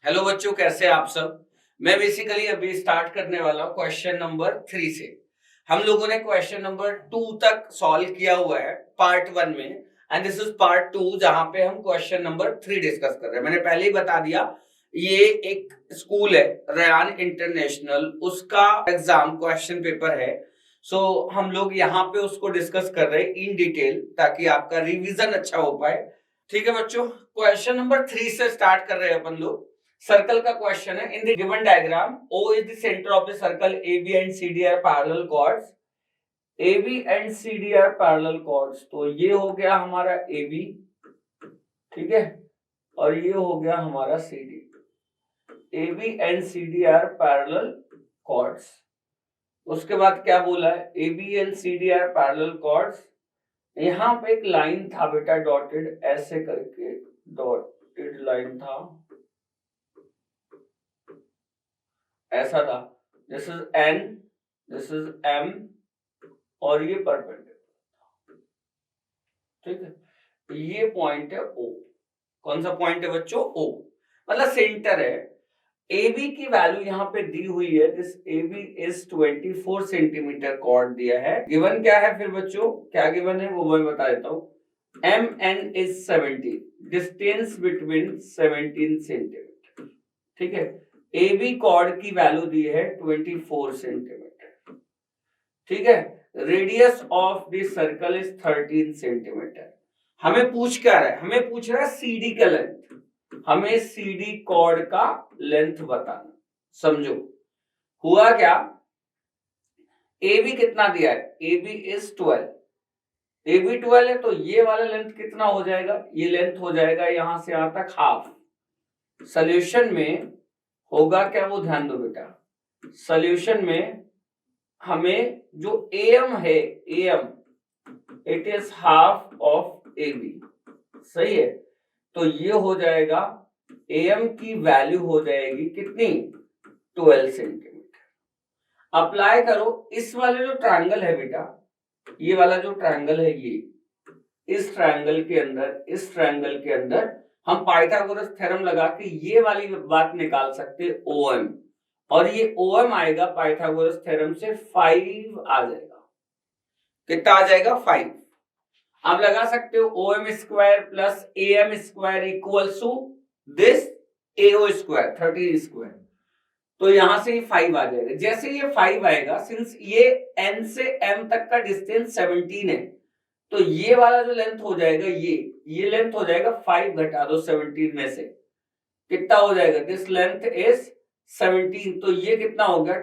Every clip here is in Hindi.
हेलो बच्चों, कैसे हैं आप सब। मैं बेसिकली अभी स्टार्ट करने वाला हूँ क्वेश्चन नंबर 3 से। हम लोगों ने क्वेश्चन नंबर 2 तक सॉल्व किया हुआ है पार्ट 1 में, एंड दिस इज पार्ट 2 जहां पे हम क्वेश्चन नंबर 3 डिस्कस कर रहे हैं। मैंने पहले ही बता दिया, ये एक स्कूल है रयान इंटरनेशनल, उसका एग्जाम क्वेश्चन पेपर है। सो हम लोग यहाँ पे उसको डिस्कस कर रहे हैं इन डिटेल, ताकि आपका रिवीजन अच्छा हो पाए। ठीक है बच्चों, क्वेश्चन नंबर 3 से स्टार्ट कर रहे हैं अपन लोग। सर्कल का क्वेश्चन है। In the given diagram O is the center of the circle, AB and CD are parallel chords. AB and CD are parallel chords. तो ये हो गया हमारा AB, ठीक है, और ये हो गया हमारा CD. AB and CD are parallel chords. उसके बाद क्या बोला है, AB and CD are parallel chords. यहाँ पे एक लाइन था बेटा, डॉटेड ऐसे करके डॉटेड लाइन था, ऐसा था। This is N, this is M, और ये परपेंडिकुलर, ठीक है। ये पॉइंट है O। कौन सा पॉइंट है बच्चों? O, मतलब सेंटर है। AB की वैल्यू यहाँ पे दी हुई है, this AB is 24 centimetre chord दिया है। गिवन क्या है फिर बच्चों, क्या गिवन है वो मैं बता देता हूँ। MN is 17, distance between 17 centimetre, ठीक है। AB कॉर्ड की वैल्यू दी है 24 सेंटीमीटर, ठीक है। Radius of the circle is 13 centimetre. हमें पूछ क्या रहा है, हमें पूछ रहा है CD का लेंथ। हमें CD कॉर्ड का लेंथ बताना। समझो हुआ क्या, AB कितना दिया है, AB इज 12, AB 12 है, तो ये वाला लेंथ कितना हो जाएगा, ये लेंथ हो जाएगा यहां से यहां तक हाफ। सॉल्यूशन में होगा क्या, वो ध्यान दो बेटा। सॉल्यूशन में हमें जो AM है, AM it is half of AB, सही है। तो ये हो जाएगा, AM की वैल्यू हो जाएगी कितनी, 12 सेंटीमीटर। अप्लाई करो इस वाले जो ट्रायंगल है बेटा, ये वाला जो ट्रायंगल है, ये इस ट्रायंगल के अंदर हम पाइथागोरस थ्योरम लगा के ये वाली बात निकाल सकते हैं OM, और ये OM आएगा पाइथागोरस थ्योरम से 5 आ जाएगा। कितना आ जाएगा, 5। आप लगा सकते हो OM square plus AM square equals to this AO square 13 square, तो यहां से ये 5 आ जाएगा। जैसे ये 5 आएगा, सिंस ये N से M तक का डिस्टेंस 17 है, तो ये वाला जो लेंथ हो जाएगा, ये लेंथ हो जाएगा 5 घटा दो 17 में से, कितना हो जाएगा, दिस लेंथ इज 17, तो ये कितना हो गया,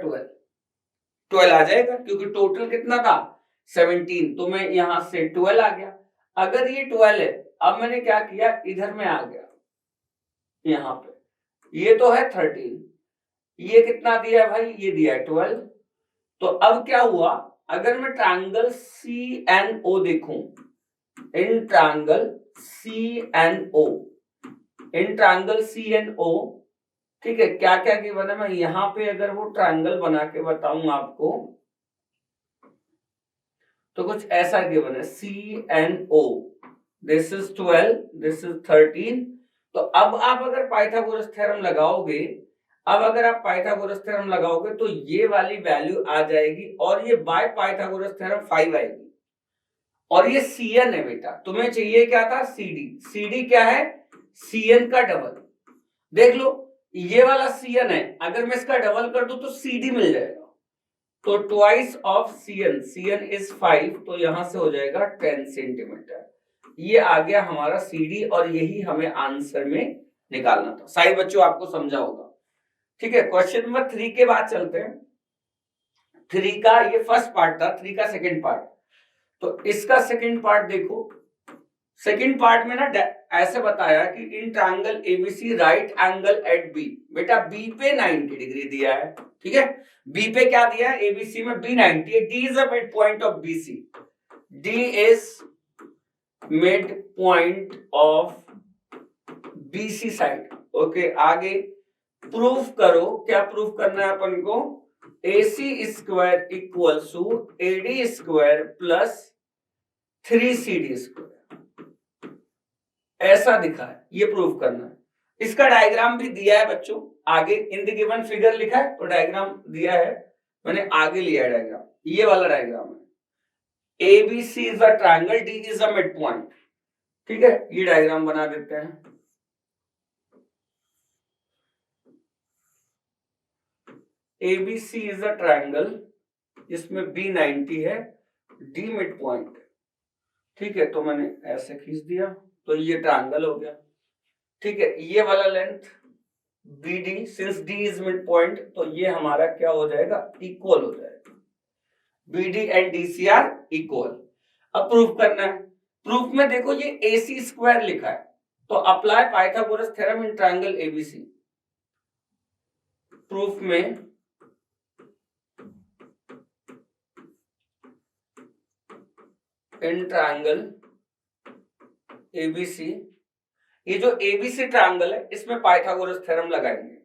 12 आ जाएगा, क्योंकि टोटल कितना था 17, तो मैं यहां से 12 आ गया। अगर ये 12 है, अब मैंने क्या किया, इधर में आ गया, यहां पे ये तो है 13, ये कितना दिया है भाई, ये दिया है 12। तो अब क्या हुआ, अगर मैं ट्रायंगल CNO देखूं, in triangle CNO, in triangle CNO, ठीक है, क्या क्या गिवन है, मैं यहां पे अगर वो ट्रायंगल बना के बताऊं आपको, तो कुछ ऐसा गिवन है CNO, this is 12, this is 13। तो अब आप अगर पाइथागोरस थ्योरम लगाओगे, तो ये वाली वैल्यू आ जाएगी, और ये बाय पाइथागोरस थ्योरम 5 आएगी, और ये CN है बेटा। तुम्हें चाहिए क्या था, CD क्या है, CN का डबल। देख लो, ये वाला CN है, अगर मैं इसका डबल कर दूं तो CD मिल जाएगा, तो ट्वाइस ऑफ CN इज 5, तो यहां से हो जाएगा 10 सेंटीमीटर। ये आ गया हमारा CD, और यही हमें आंसर में निकालना था। सारे बच्चों आपको समझा होगा, ठीक है। क्वेश्चन नंबर 3 के बाद चलते हैं। 3 का ये फर्स्ट पार्ट था, 3 का सेकंड पार्ट। तो इसका सेकंड पार्ट देखो। सेकंड पार्ट में ना ऐसे बताया कि in triangle ABC right angle at B, बेटा B पे 90 डिग्री दिया है, ठीक है। B पे क्या दिया है, ABC में B 90 है। D is a mid point of BC, D is mid point of BC side. Okay, आगे प्रूफ करो, क्या प्रूफ करना है अपन को, AC square equals to AD square plus 3CD square, ऐसा दिखा है, ये प्रूफ करना है। इसका डायग्राम भी दिया है बच्चों आगे, इन द गिवन फिगर लिखा है तो डायग्राम दिया है, मैंने आगे लिया है डायग्राम, ये वाला डायग्राम है। ABC is a triangle, D is a mid point, ठीक है, ये डायग्राम बना देते हैं। ABC इज अ ट्रायंगल जिसमें B 90 है, D मिड पॉइंट, ठीक है, तो मैंने ऐसे खींच दिया तो ये ट्रायंगल हो गया, ठीक है। ये वाला length BD, since D is mid point तो ये हमारा क्या हो जाएगा, इक्वल हो जाएगा, BD and DC are equal. अब प्रूफ करना है, प्रूफ में देखो ये AC स्क्वायर लिखा है, तो apply Pythagoras theorem in triangle ABC। Proof में इन ट्रायंगल ABC, ये जो ABC ट्रायंगल है इसमें पाइथागोरस थ्योरम लगाएंगे।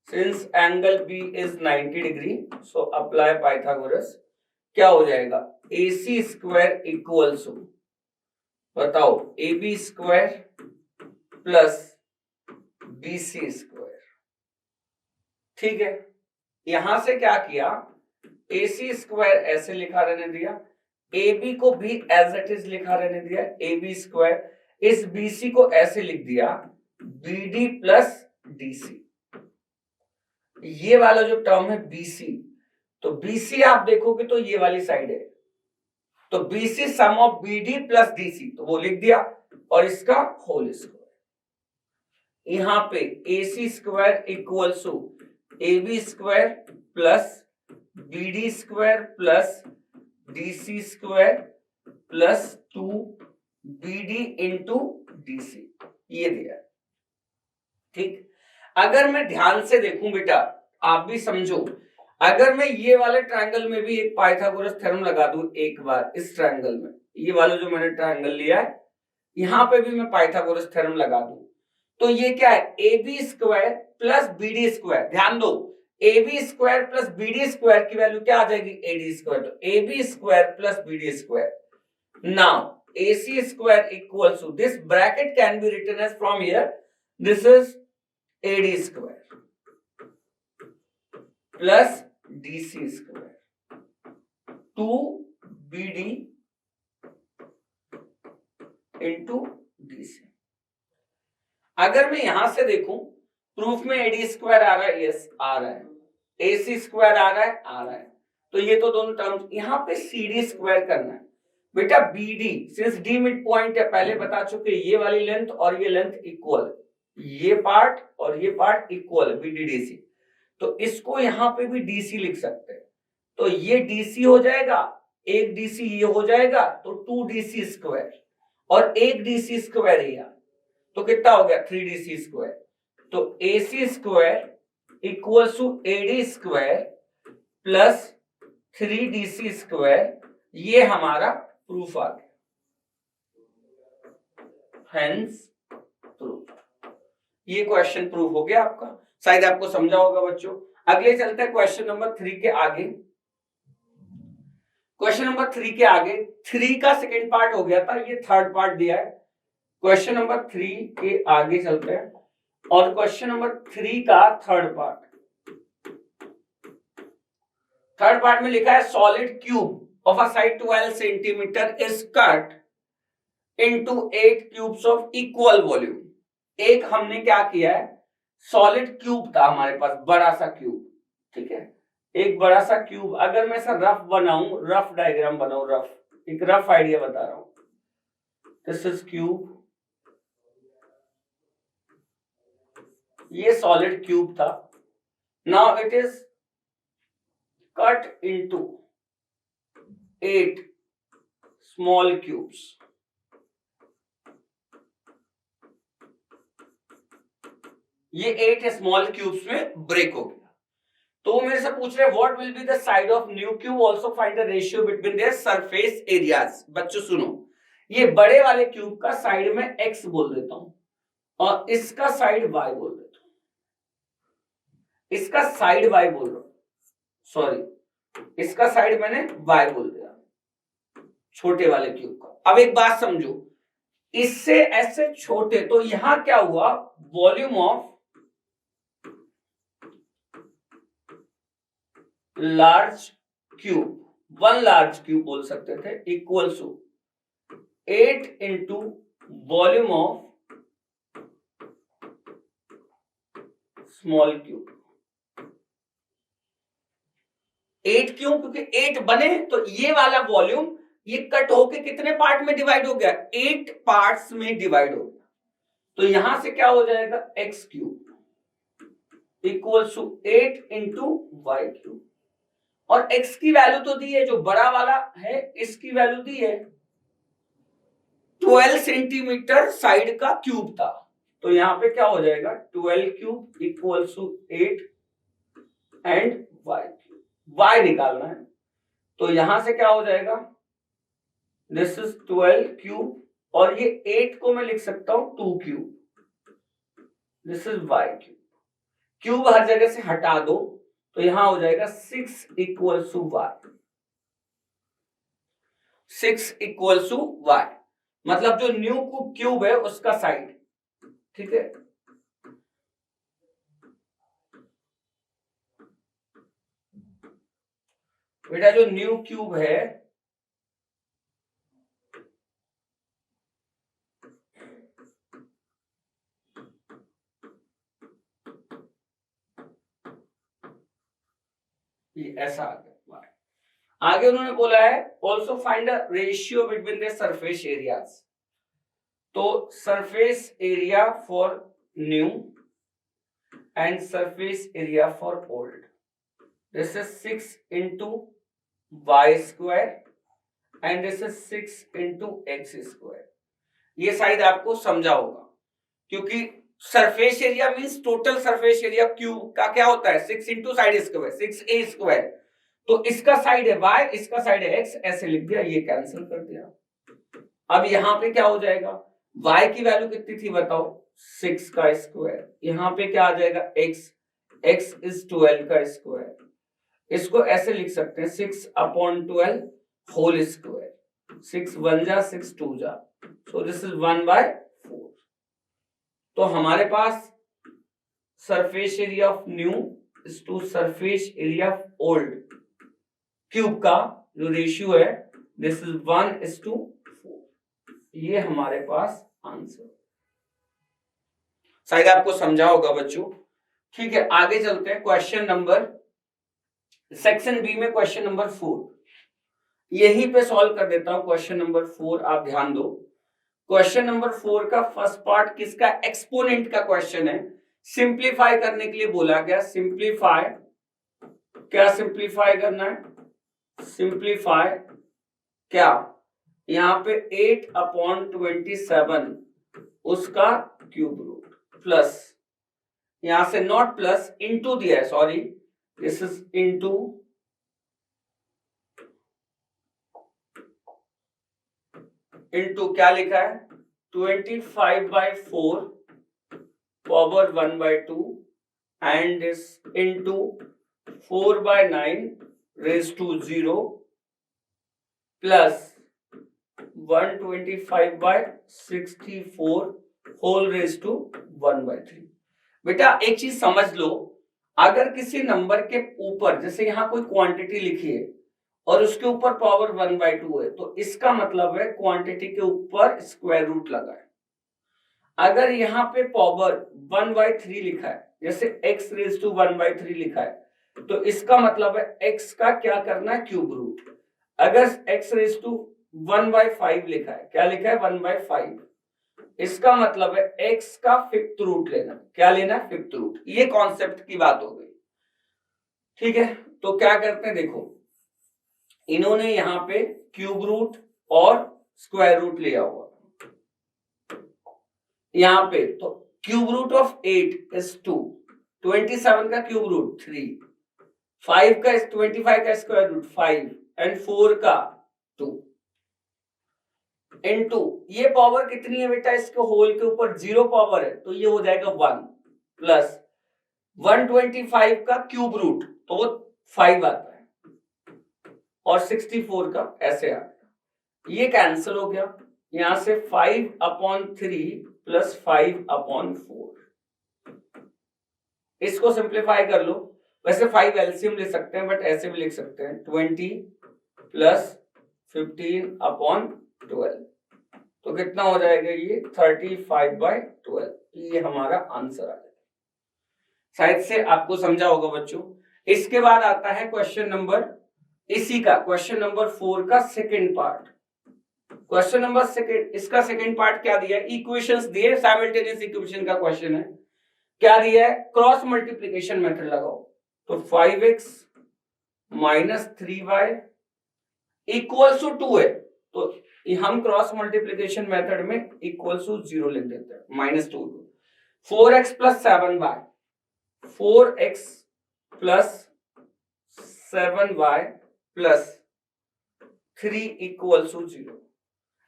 Since angle B is 90 degree, so apply Pythagoras, क्या हो जाएगा, AC स्क्वायर इक्वल्स, बताओ, AB square plus BC square, ठीक है। यहां से क्या किया, AC स्क्वायर ऐसे लिखा रहने दिया, AB को भी एज इट इज लिखा रहने दिया, AB स्क्वायर, इस BC को ऐसे लिख दिया BD प्लस DC। ये वाला जो टर्म है BC, तो BC आप देखोगे तो ये वाली साइड है, तो BC sum of BD plus DC, तो वो लिख दिया, और इसका होल स्क्वायर। यहां पे AC square equals to AB square plus BD square plus DC square plus 2BD into DC, ये दिया, ठीक। अगर मैं ध्यान से देखूं बेटा, आप भी समझो, अगर मैं ये वाले ट्रायंगल में भी एक पाइथागोरस थ्योरम लगा दूं एक बार, इस ट्रायंगल में, ये वाला जो मैंने ट्रायंगल लिया है, यहां पे भी मैं पाइथागोरस थ्योरम लगा दूं, तो ये क्या है, AB square plus BD square, ध्यान दो, AB square plus BD square की वैल्यू क्या आ जाएगी, AD स्क्वायर, तो AB square plus BD square. Now AC square equals to, this bracket can be written as from here, this is AD square plus DC square 2BD into DC। अगर मैं यहां से देखूं, प्रूफ में AD स्क्वायर आ रहा है, यस आ रहा है, AC स्क्वायर आ रहा है, आ रहा है, तो ये तो दोनों टर्म्स, यहां पे CD स्क्वायर करना है बेटा। BD, since D mid point है, पहले बता चुके, ये वाली लेंथ और ये लेंथ इक्वल, ये पार्ट और ये पार्ट इक्वल है, BDDC, तो इसको यहां पे भी DC लिख सकते हैं, तो ये DC हो जाएगा, एक DC ये हो जाएगा, तो 2DC स्क्वायर, और एक DC स्क्वायर है, तो कितना हो गया, 3DC स्क्वायर, तो AC square equals to AD square plus 3DC square, ये हमारा प्रूफ आ गया, हेंस प्रूफ। ये क्वेश्चन प्रूफ हो गया आपका, शायद आपको समझा होगा बच्चों। अगले चलते हैं क्वेश्चन नंबर 3 के आगे। क्वेश्चन नंबर 3 के आगे, 3 का सेकेंड पार्ट हो गया था, ये थर्ड पार्ट दिया है। क्वेश्चन नंबर 3 के आगे चलते हैं, और क्वेश्चन नंबर 3 का थर्ड पार्ट, थर्ड पार्ट में लिखा है solid cube of a side 12 centimeter is cut into 8 cubes of equal volume। एक हमने क्या किया है, सॉलिड क्यूब था हमारे पास, बड़ा सा क्यूब, ठीक है, एक बड़ा सा क्यूब, अगर मैं ऐसा रफ बनाऊं, रफ डायग्राम बनाऊं, रफ, एक रफ आइडिया बता रहा हूं, दिस इज क्यूब, ये सॉलिड क्यूब था, now it is cut into 8 small cubes. ये 8 स्मॉल क्यूब्स में ब्रेक हो गया, तो वो मेरे से पूछ रहे what will be the side of new cube, also find the ratio between their surface areas. बच्चों सुनो, ये बड़े वाले क्यूब का साइड में x बोल देता हूं, और इसका साइड y बोल देता हूं, इसका साइड y बोल रहा हूं, सॉरी, इसका साइड मैंने y बोल दिया, छोटे वाले क्यूब का। अब एक बात समझो, इससे ऐसे छोटे, तो यहां क्या हुआ, volume of large cube, one large cube बोल सकते थे, equal to 8 into volume of small cube. 8 क्यों, क्योंकि 8 बने तो ये वाला वॉल्यूम ये कट होके कितने पार्ट में डिवाइड हो गया, 8 पार्ट्स में डिवाइड हो गया। तो यहां से क्या हो जाएगा, x cube equal to 8 into y cube. और x की वैल्यू तो दी है, जो बड़ा वाला है इसकी वैल्यू दी है 12 सेंटीमीटर साइड का क्यूब था, तो यहां पे क्या हो जाएगा 12 cube equal to 8 and y cube. y निकालना है, तो यहां से क्या हो जाएगा, दिस इज 12 क्यूब और ये 8 को मैं लिख सकता हूं 2 cube, this is y cube. Cube हर जगह से हटा दो तो यहां हो जाएगा 6 equal to y, 6 equal to y, मतलब जो न्यू क्यूब है उसका साइड, ठीक है। बेटा जो न्यू क्यूब है ये ऐसा आ गया। आगे उन्होंने बोला है also find a ratio between the surface areas, तो surface area for new and surface area for old, this is 6 into y square and this is 6 into x square. ये शायद आपको समझा होगा, क्योंकि surface area means total surface area cube का क्या होता है 6 into side square 6a square, तो इसका साइड है y, इसका साइड है x, ऐसे लिख दिया, ये कैंसिल कर दिया। अब यहां पे क्या हो जाएगा, y की वैल्यू कितनी थी बताओ 6 का स्क्वायर, यहां पे क्या आ जाएगा x इज 12 का स्क्वायर, इसको ऐसे लिख सकते हैं 6/12 होल स्क्वायर, 6 1 जा 6 2 जा, सो दिस इज 1/4। तो हमारे पास surface area of new is to surface area of old cube का जो रेशियो है दिस इज 1:4, ये हमारे पास आंसर, शायद आपको समझा होगा बच्चों। ठीक है, आगे चलते हैं क्वेश्चन नंबर, सेक्शन बी में क्वेश्चन नंबर 4, यहीं पे सॉल्व कर देता हूं क्वेश्चन नंबर 4, आप ध्यान दो। क्वेश्चन नंबर 4 का फर्स्ट पार्ट किसका, एक्सपोनेंट का क्वेश्चन है, सिंप्लीफाई करने के लिए बोला गया, सिंप्लीफाई, क्या सिंप्लीफाई करना है, सिंप्लीफाई क्या, यहां पे 8/27 उसका क्यूब रूट प्लस, यहां से नॉट प्लस इनटू दिया है, सॉरी दिस इज इनटू क्या लिखा है 25/4 power 1/2 and this into 4/9 raise to 0 plus 125/64 whole raise to 1/3। बेटा एक चीज समझ लो, अगर किसी नंबर के ऊपर जैसे यहां कोई क्वांटिटी लिखी है और उसके ऊपर पावर 1/2 है, तो इसका मतलब है क्वांटिटी के ऊपर स्क्वायर रूट लगा है। अगर यहाँ पे पावर 1/3 लिखा है, जैसे x रेज टू 1/3 लिखा है, तो इसका मतलब है x का क्या करना है क्यूब रूट। अगर x रेज टू 1/5 लिखा है, क्या लिखा है 1/5, इसका मतलब है x का फिफ्थ रूट लेना, क्या लेना है फिफ्थ रूट, ये कॉन्सेप्ट की बात हो गई। ठीक है, तो क्या करते हैं देखो, इन्होंने यहां पे क्यूब रूट और स्क्वायर रूट लिया हुआ, यहां पे तो क्यूब रूट ऑफ 8 इज 2, 27 का क्यूब रूट 3, 5 का 25 का स्क्वायर रूट 5 एंड 4 का 2 इनटू, ये पावर कितनी है बेटा, इसके होल के ऊपर 0 पावर है, तो ये हो जाएगा 1 प्लस 125 का क्यूब रूट, तो वो 5 आता है और 64 का ऐसे आ गया, ये कैंसिल हो गया, यहां से 5/3 प्लस 5/4, इसको सिंप्लीफाई कर लो। वैसे 5 एलसीएम ले सकते हैं, बट ऐसे भी लिख सकते हैं 20 प्लस 15/12, तो कितना हो जाएगा ये 35/12। ये हमारा आंसर आ जाएगा। शायद से आपको समझा होगा बच्चों। इसके बाद आता है क्वेश्चन नंबर, इसी का क्वेश्चन नंबर 4 का second part. Question number second, इसका सेकंड पार्ट क्या दिया है, इक्वेशंस दिए, साइमल्टेनियस इक्वेशन का क्वेश्चन है। क्या दिया है, क्रॉस मल्टीप्लिकेशन मेथड लगाओ। तो 5x minus 3y equals to 2 है, तो हम क्रॉस मल्टीप्लिकेशन मेथड में इक्वल्स टू 0 लिख देते हैं, -2। 4x plus 7y, 4x plus 7y plus 3 equals to 0।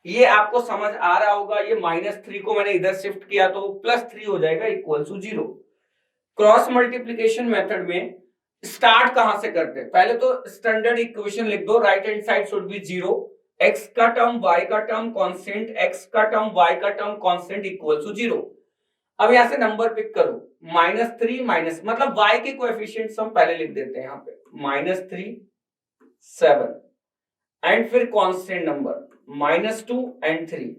ये आपको समझ आ रहा होगा। ये -3 को मैंने इधर शिफ्ट किया तो +3 हो जाएगा equals to 0। Cross multiplication method में स्टार्ट कहां से करते हैं, पहले तो स्टैंडर्ड इक्वेशन लिख दो, right hand side should be 0, x का टर्म y का टर्म कांस्टेंट, x का टर्म y का टर्म कांस्टेंट इक्वल्स टू 0। अब यहां से नंबर पिक करो, -3 माइनस मतलब y के कोएफिशिएंट्स हम पहले लिख देते हैं यहां पे, -3 7 एंड फिर कांस्टेंट नंबर -2 एंड 3।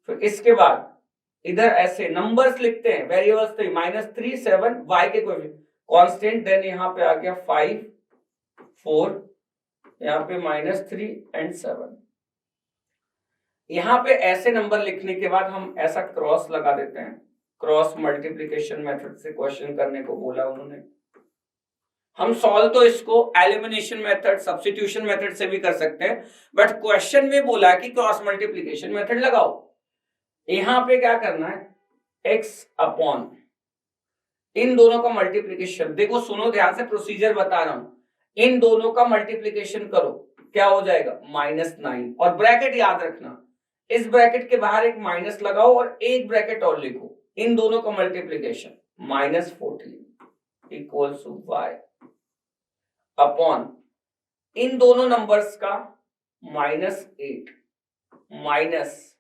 फिर इसके बाद इधर ऐसे नंबर्स लिखते हैं, वेरिएबल्स थे -3 7 y के कोएफिशिएंट कांस्टेंट, देन यहां पे आ गया 5 4, यहां पे -3 एंड 7। यहां पे ऐसे नंबर लिखने के बाद हम ऐसा क्रॉस लगा देते हैं। क्रॉस मल्टीप्लिकेशन मेथड से क्वेश्चन करने को बोला उन्होंने। हम सॉल्व तो इसको एलिमिनेशन मेथड, सब्स्टिट्यूशन मेथड से भी कर सकते हैं, बट क्वेश्चन में बोला कि क्रॉस मल्टीप्लिकेशन मेथड लगाओ। यहां पे क्या करना है, x अपॉन इन दोनों का मल्टीप्लिकेशन, देखो सुनो ध्यान से, प्रोसीजर बता रहा हूं, इन दोनों का मल्टीप्लिकेशन करो, क्या हो जाएगा -9, और ब्रैकेट याद रखना, इस ब्रैकेट के बाहर एक माइनस लगाओ और एक ब्रैकेट और लिखो, इन दोनों का multiplication -14 equals to y upon इन दोनों नंबर्स का -8 माइनस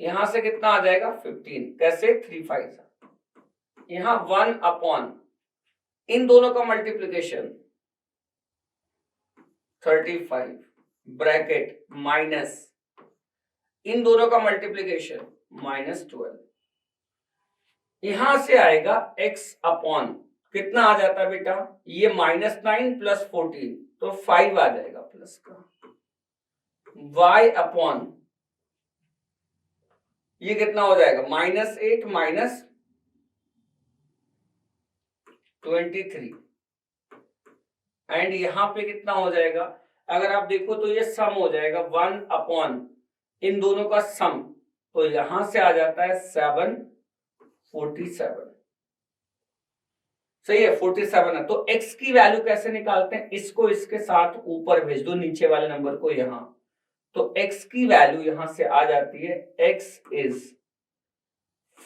यहां से कितना आ जाएगा 15, कैसे 3 5, यहां 1 अपॉन इन दोनों का मल्टीप्लिकेशन 35 ब्रैकेट माइनस इन दोनों का मल्टीप्लिकेशन -12, यहां से आएगा x अपॉन कितना आ जाता है बेटा, ये -9 प्लस 14 तो 5 आ जाएगा प्लस का, y अपॉन ये कितना हो जाएगा -8 माइनस 23 एंड यहां पे कितना हो जाएगा, अगर आप देखो तो ये सम हो जाएगा 1 अपॉन इन दोनों का सम, तो यहां से आ जाता है 47। सही है, 47 है। तो x की वैल्यू कैसे निकालते हैं, इसको इसके साथ ऊपर भेज दो, नीचे वाले नंबर को यहां, तो x की वैल्यू यहां से आ जाती है, x इज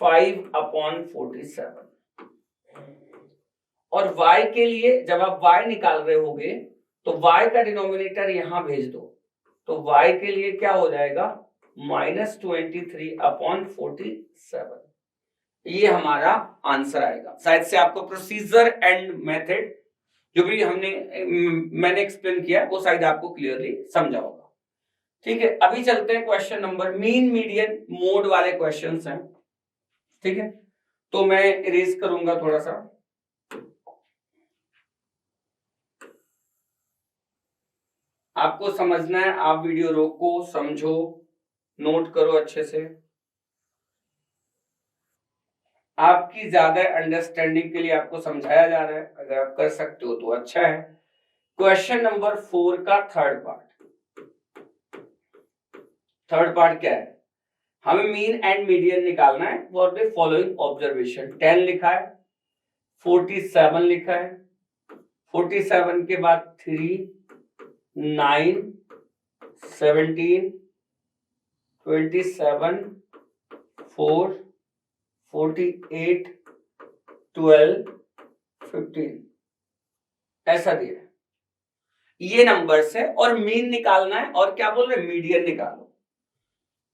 5/47। और y के लिए जब आप y निकाल रहे होगे तो y का डिनोमिनेटर यहां भेज दो, तो y के लिए क्या हो जाएगा -23/47। ये हमारा आंसर आएगा। शायद से आपको प्रोसीजर एंड मेथड जो भी मैंने एक्सप्लेन किया वो शायद आपको क्लियरली समझा होगा। ठीक है, अभी चलते हैं question number, mean median mode वाले क्वेश्चंस हैं। ठीक है, तो मैं इरेज करूंगा थोड़ा सा, आपको समझना है, आप वीडियो रोको, समझो, नोट करो अच्छे से, आपकी ज्यादा अंडरस्टैंडिंग के लिए आपको समझाया जा रहा है, अगर आप कर सकते हो तो अच्छा है। क्वेश्चन नंबर 4 का थर्ड पार्ट क्या है, हमें मीन एंड मीडियन निकालना है फॉर द फॉलोइंग ऑब्जर्वेशन। 10 लिखा है, 47 लिखा है, 47 के बाद 3 9 17 27 4 48 12 15 ऐसा दिया है, ये नंबर्स है और मीन निकालना है, और क्या बोल रहे मीडियन निकालो।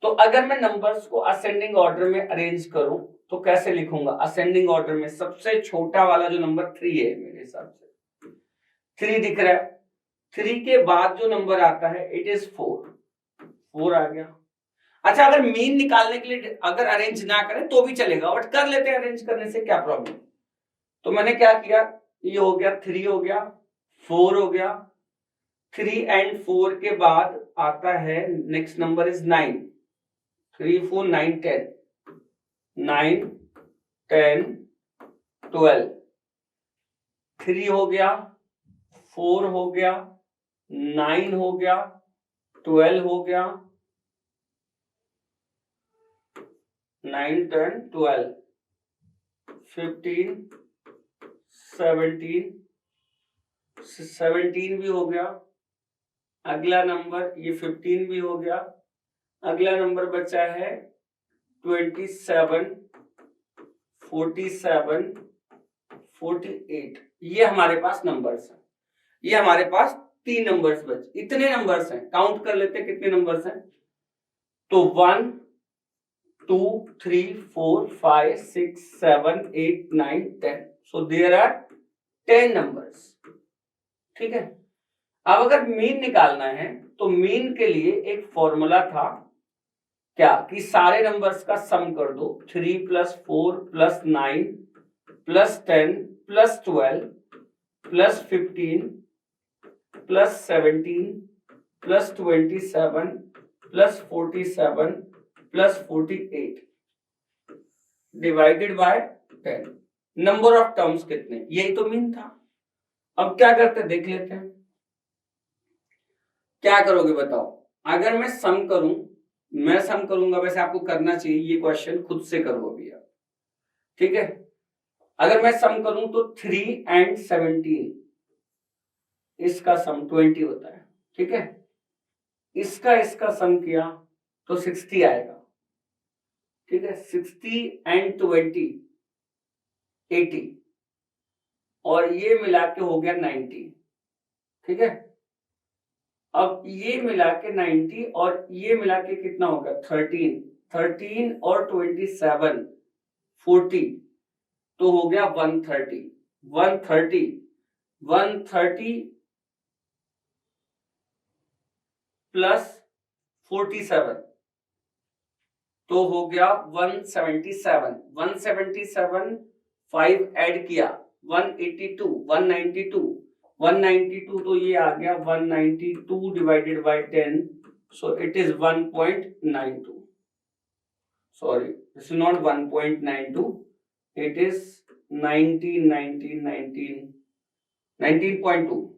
तो अगर मैं नंबर्स को असेंडिंग ऑर्डर में अरेंज करूं तो कैसे लिखूंगा? असेंडिंग ऑर्डर में सबसे छोटा वाला जो नंबर 3 है, मेरे हिसाब से 3 दिख रहा है, 3 के बाद जो नंबर आता है इट इज 4 आ गया। अच्छा, अगर मीन निकालने के लिए अगर अरेंज ना करें तो भी चलेगा, बट कर लेते हैं, अरेंज करने से क्या प्रॉब्लम। तो मैंने क्या किया, ये हो गया 3 हो गया, 4 हो गया, 3 एंड 4 के बाद आता है नेक्स्ट नंबर इज 9, 3 4 9 10, 9 10 12, 3 हो गया, 4 हो गया, 9 हो गया, 12 हो गया, 9 10 12, 15 17 भी हो गया, अगला नंबर ये 15 भी हो गया, अगला नंबर बचा है 27 47 48। ये हमारे पास नंबर्स हैं, ये हमारे पास 3 नंबर्स बचे, इतने नंबर्स हैं, काउंट कर लेते हैं कितने नंबर्स हैं। तो 1 2 3 4 5 6 7 8 9 10, so there are 10 नंबर्स। ठीक है, अब अगर मीन निकालना है तो मीन के लिए एक फॉर्मूला था क्या, कि सारे नंबर्स का सम कर दो, 3 + 4 + 9 + 10 + 12 + 15 + 17 + 27 + 47 + 48 divided by 10। Number of terms कितने, यही तो मीन था। अब क्या करते देख लेते हैं, क्या करोगे बताओ। अगर मैं सम करूं, मैं सम करूंगा, वैसे आपको करना चाहिए ये क्वेश्चन, खुद से करो अभी आप, ठीक है। अगर मैं सम करूं तो 3 एंड 17 इसका सम 20 होता है, ठीक है। इसका सम किया तो 60 आएगा, ठीक है। 60 एंड 20 80, और ये मिला के हो गया 90, ठीक है। अब ये मिला के 90 और ये मिला के कितना होगा 13 और 27 40, तो हो गया 130 प्लस 47, तो हो गया 177 5 ऐड किया 192 तो ये आ गया 192 divided by 10, so it is 1.92, sorry this is not 1.92, it is 19.2,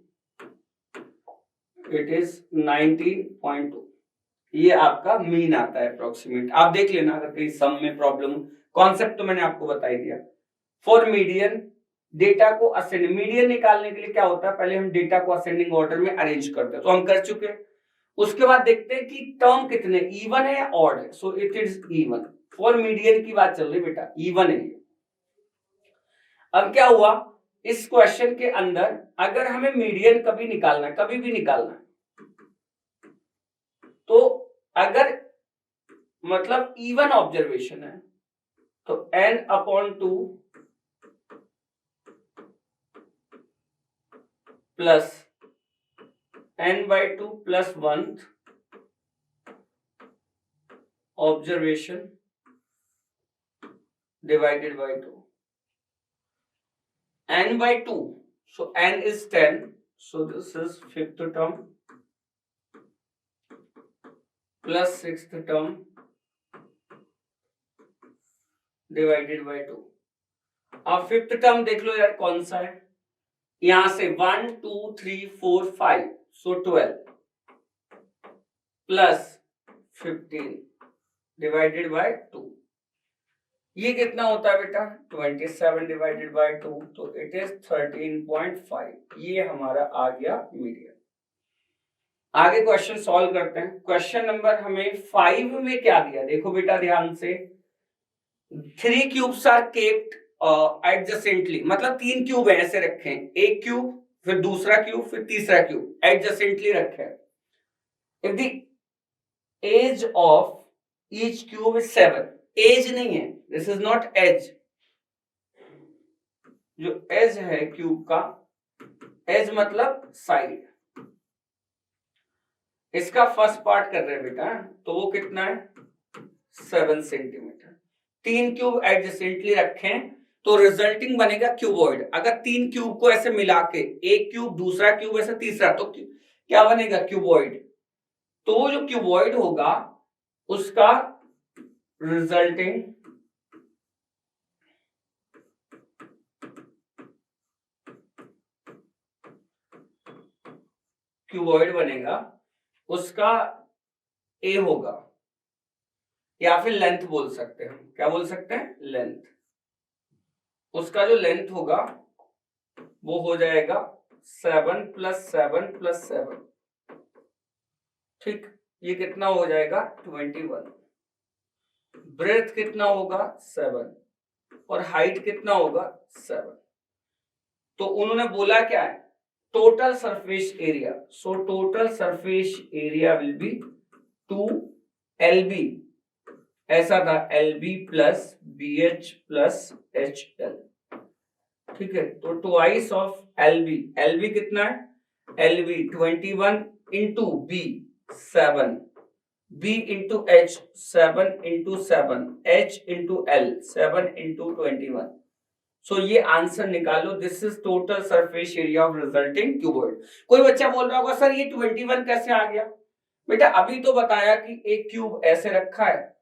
it is 19.2। ये आपका मीन आता है अप्रोक्सीमेट। आप देख लेना अगर कहीं सम में प्रॉब्लम, कॉन्सेप्ट तो मैंने आपको बता ही दिया। फॉर मीडियन, डेटा को असेंडिंग, मीडियन निकालने के लिए क्या होता है, पहले हम डेटा को असेंडिंग ऑर्डर में अरेंज करते हैं, तो हम कर चुके हैं। उसके बाद देखते हैं कि टर्म कितने, इवन है या ऑड है, so it is even. For median की बात चल रही बेटा, इवन है। अब क्या हुआ इस क्वेश्चन के अंदर, अगर हमें मीडियन कभी निकालना है, कभी भी निकालना है, तो अगर मतलब इवन ऑब्जर्वेशन है तो n/2 plus n/2 plus 1 observation divided by 2, n/2, so n is 10, so this is 5th term plus 6th term divided by 2। अब 5th टर्म देख लो यार कौन सा है, यहां से 1 2 3 4 5, so 12 प्लस 15 डिवाइडेड बाय 2, ये कितना होता है बेटा 27 डिवाइडेड बाय 2, तो इट इज 13.5। ये हमारा आ गया मीडियन। आगे क्वेश्चन सॉल्व करते हैं। क्वेश्चन नंबर हमें 5 में क्या दिया, देखो बेटा ध्यान से, 3 क्यूब्स आर केप्ट एडजेसेंटली, मतलब 3 क्यूब ऐसे रखे हैं, एक क्यूब फिर दूसरा क्यूब फिर तीसरा क्यूब एडजेसेंटली रखे हैं। If the edge of each cube is 7, edge नहीं है, दिस इज नॉट एज, जो एज है क्यूब का, एज मतलब साइड, इसका फर्स्ट पार्ट कर रहे हैं बेटा, तो वो कितना है 7 सेंटीमीटर। 3 क्यूब एडजेसेंटली रखें तो रिजल्टिंग बनेगा क्यूबॉइड। अगर 3 क्यूब को ऐसे मिला के, एक क्यूब दूसरा क्यूब ऐसे तीसरा, तो क्या बनेगा क्यूबॉइड। तो वो जो क्यूबॉइड होगा उसका रिजल्टिंग क्यूबॉइड बनेगा, उसका ए होगा, या फिर लेंथ बोल सकते हैं, क्या बोल सकते हैं लेंथ। उसका जो लेंथ होगा वो हो जाएगा 7 + 7 + 7, ठीक, ये कितना हो जाएगा 21। ब्रेथ कितना होगा 7 और हाइट कितना होगा 7। तो उन्होंने बोला क्या है total surface area, so total surface area will be 2LB, ऐसा था LB + BH + HL, ठीक है। तो ट्वाइस ऑफ LB, LB कितना है LB 21 × B 7, B × H 7 × 7, H × L 7 × 21। सो ये आंसर निकालो, this is total surface area of resulting cuboid. कोई बच्चा बोल रहा होगा सर ये 21 कैसे आ गया। बेटा अभी तो बताया कि एक क्यूब ऐसे रखा है,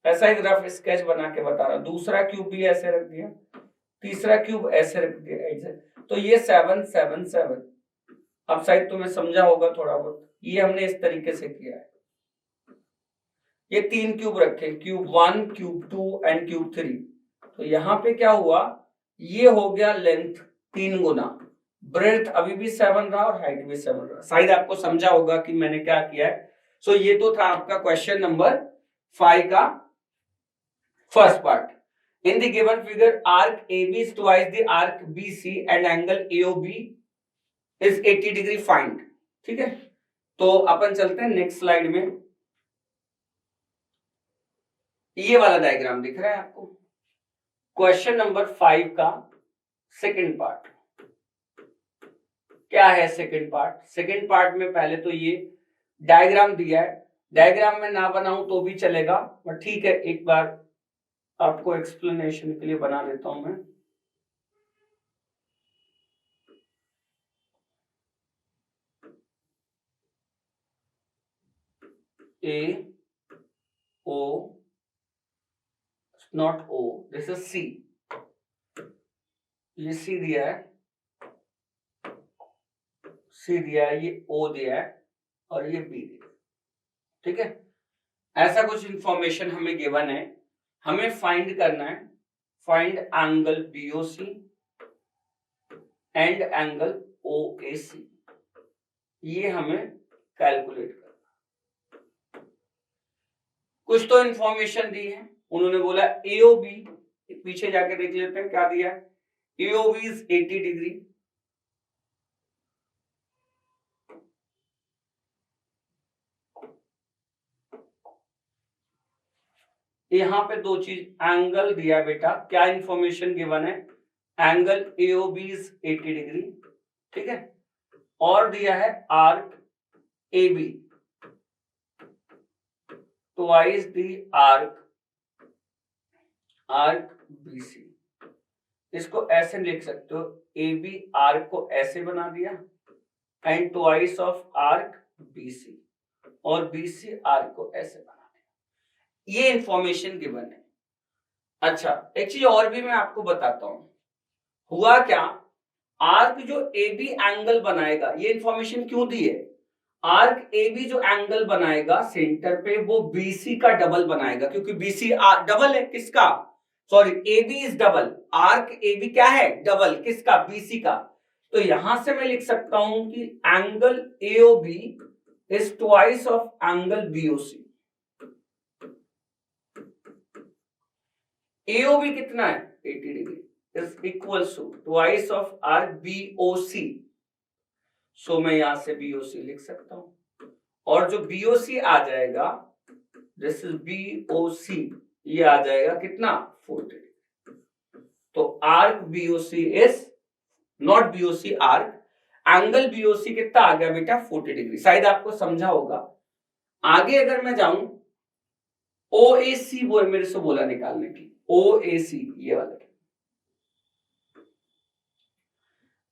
ऐसा एक रफ स्केच बना के बता रहा, दूसरा क्यूब भी ऐसे रख दिया, तीसरा क्यूब ऐसे रख दिया ऐसे, तो ये 7 7 7। अब शायद तुम्हें समझा होगा थोड़ा बहुत, ये हमने इस तरीके से किया है। ये 3 क्यूब रखे, क्यूब 1, क्यूब 2 एंड क्यूब 3। तो यहाँ पे क्या हुआ, ये हो गया लेंथ 3 गुना, ब्रेथ अभी भी 7 रहा और हाइट भी 7 रहा। शायद आपको समझा होगा कि मैंने क्या किया है। सो ये तो था आपका क्वेश्चन नंबर 5 का first part. In the given figure arc AB is twice the arc BC and angle AOB is 80 degree find, ठीक है। तो अपन चलते हैं नेक्स्ट स्लाइड में। ये वाला डायग्राम दिख रहा है आपको, क्वेश्चन नंबर 5 का सेकंड पार्ट। क्या है सेकंड पार्ट, सेकंड पार्ट में पहले तो ये डायग्राम दिया है, डायग्राम में ना बनाऊं तो भी चलेगा, पर ठीक है एक बार आपको एक्सप्लेनेशन के लिए बना देता हूं मैं। A O, not O, this is C, ये C दिया है, C दिया है, ये O दिया है और ये B दिया है, ठीक है। ऐसा कुछ इंफॉर्मेशन हमें गिवन है, हमें फाइंड करना है, find angle BOC and angle OAC, ये हमें कैलकुलेट करना। कुछ तो इंफॉर्मेशन दी है, उन्होंने बोला AOB, पीछे जाके देख लेते हैं क्या दिया है, AOB is 80 डिग्री, यहाँ पे दो चीज, एंगल दिया बेटा, क्या इंफॉर्मेशन गिवन है, एंगल AOB is 80 डिग्री, ठीक है, और दिया है arc AB twice the arc BC। इसको ऐसे लिख सकते हो, AB आर्क को ऐसे बना दिया and twice of arc BC, और BC आर्क को ऐसे बना दिया। ये इंफॉर्मेशन गिवन है। अच्छा एक चीज और भी मैं आपको बताता हूं, हुआ क्या, आर्क जो AB एंगल बनाएगा, ये इंफॉर्मेशन क्यों दी है, आर्क AB जो एंगल बनाएगा सेंटर पे वो BC का डबल बनाएगा, क्योंकि BC डबल है किसका, sorry AB is double, arc AB क्या है डबल किसका BC का। तो यहां से मैं लिख सकता हूं कि angle AOB is twice of angle BOC। AOB कितना है 80 degree, is equals to twice of arc BOC। So मैं यहां से BOC लिख सकता हूं, और जो BOC आ जाएगा दिस इज BOC, ये आ जाएगा कितना 40 डिग्री। तो arc BOC is not BOC arc, angle BOC कितना आ गया बेटा 40 डिग्री। शायद आपको समझा होगा। आगे अगर मैं जाऊं OAC वो मेरे से बोला निकालने की, OAC ये वाला।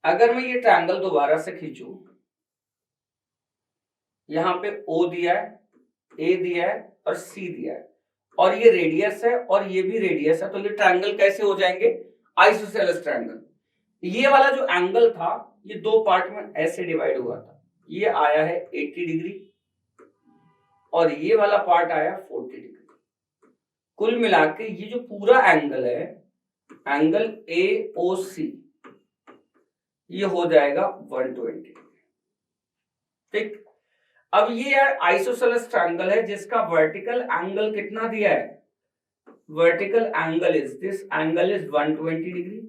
अगर मैं ये ट्रायंगल दोबारा से खींचूं, यहां पे O दिया है, A दिया है और C दिया है, और ये रेडियस है और ये भी रेडियस है, तो ये ट्रायंगल कैसे हो जाएंगे आइसोसेलेस ट्रायंगल। ये वाला जो एंगल था ये दो पार्ट में ऐसे डिवाइड हुआ था, ये आया है 80 डिग्री और ये वाला पार्ट आया 40 डिग्री। कुल मिला के ये जो पूरा एंगल है, एंगल AOC, ये हो जाएगा 120। ठीक, अब ये यार आइसोसेलेस ट्रायंगल है जिसका वर्टिकल एंगल कितना दिया है, vertical angle is this angle is 120 degree.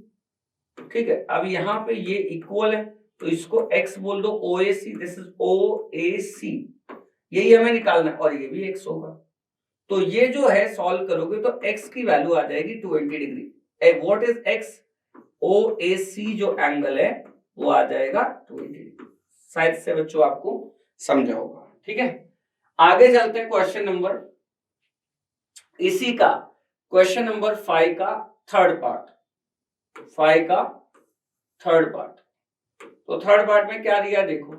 ठीक है, अब यहाँ पे ये इक्वल है तो इसको x बोल दो, OAC, दिस इज OAC, यही हमें निकालना है, और ये भी x होगा। तो ये जो है सॉल्व करोगे तो x की वैल्यू आ जाएगी 20 degree. What is x, OAC जो एंगल है वो आ जाएगा 20 डिग्री। शायद से बच्चों आपको समझा होगा। ठीक है, आगे चलते हैं क्वेश्चन नंबर, इसी का क्वेश्चन नंबर 5 का थर्ड पार्ट, 5 का थर्ड पार्ट। तो थर्ड पार्ट में क्या दिया देखो,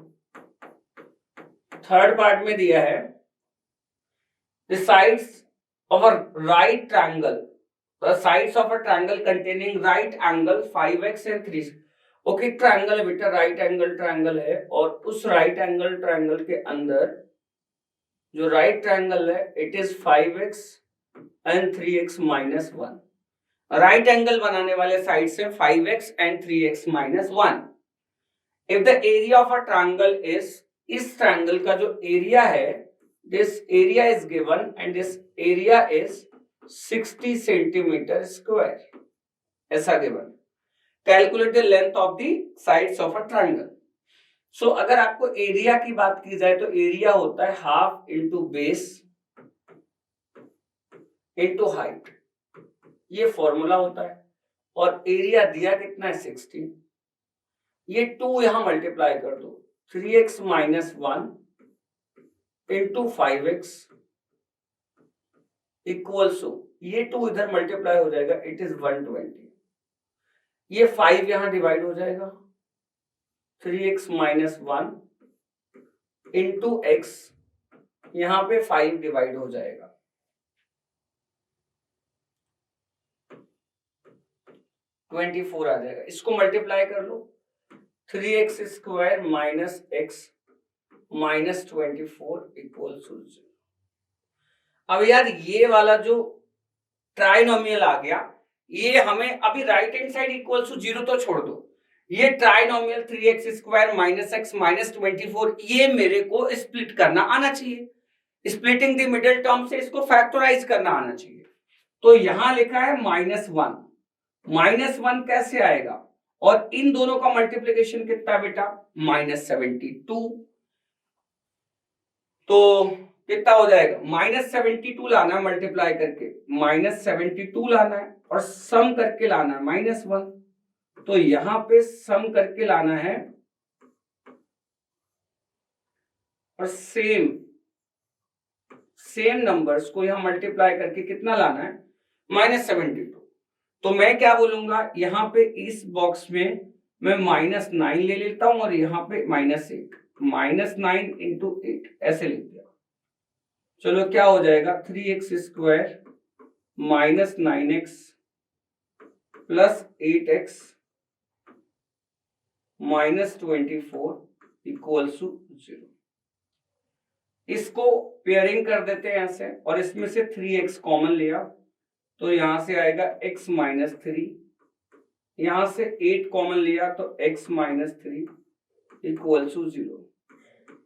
थर्ड पार्ट में दिया है the sides of a right triangle, the sides of a triangle containing right angle 5x and 3। Okay, triangle है बेटा, राइट एंगल ट्रायंगल है, और उस राइट एंगल ट्रायंगल के अंदर जो राइट ट्रायंगल है it is 5x and 3x minus 1। Right angle बनाने वाले साइड से 5x and 3x minus 1। If the area of a triangle is, इस ट्रायंगल का जो एरिया है, this area is given and this area is 60 centimeter square, ऐसा given। Calculate the length of the sides of a triangle। So अगर आपको एरिया की बात की जाए तो एरिया होता है half into base into height, ये फॉर्मूला होता है, और एरिया दिया कितना है 60, ये 2 यहां मल्टीप्लाई कर दो, 3x minus 1 into 5x equals to, ये 2 इधर मल्टीप्लाई हो जाएगा, इट इज 120। ये 5 यहां डिवाइड हो जाएगा, 3x minus 1 इंटू x, यहां पे 5 डिवाइड हो जाएगा, 24 आ जाएगा। इसको मल्टीप्लाई कर लो, 3x square minus x minus 24 equal to 0। अब यार ये वाला जो ट्राइनोमियल आ गया, ये हमें अभी right hand side equal to 0 तो छोड़ दो, ये trinomial 3x square minus x minus 24, ये मेरे को स्प्लिट करना आना चाहिए। स्प्लिटिंग द मिडिल टर्म से इसको फैक्टराइज करना आना चाहिए। तो यहां लिखा है -1, -1 कैसे आएगा, और इन दोनों का मल्टीप्लीकेशन कितना बेटा -72, तो कितना हो जाएगा -72 लाना है मल्टीप्लाई करके, -72 लाना है और सम करके लाना है -1। तो यहां पे सम करके लाना है और सेम नंबर्स को यहां मल्टीप्लाई करके कितना लाना है -72। तो मैं क्या बोलूंगा, यहां पे इस बॉक्स में मैं -9 ले लेता हूं और यहां पे -8, -9 इंटू 8 ऐसे लिख दिया। चलो क्या हो जाएगा, 3x square minus 9x plus 8x minus 24 equals to 0। इसको पेयरिंग कर देते हैं ऐसे, और इसमें से 3x कॉमन लिया तो यहां से आएगा x माइनस 3, यहां से 8 कॉमन लिया तो x minus 3 equals to 0।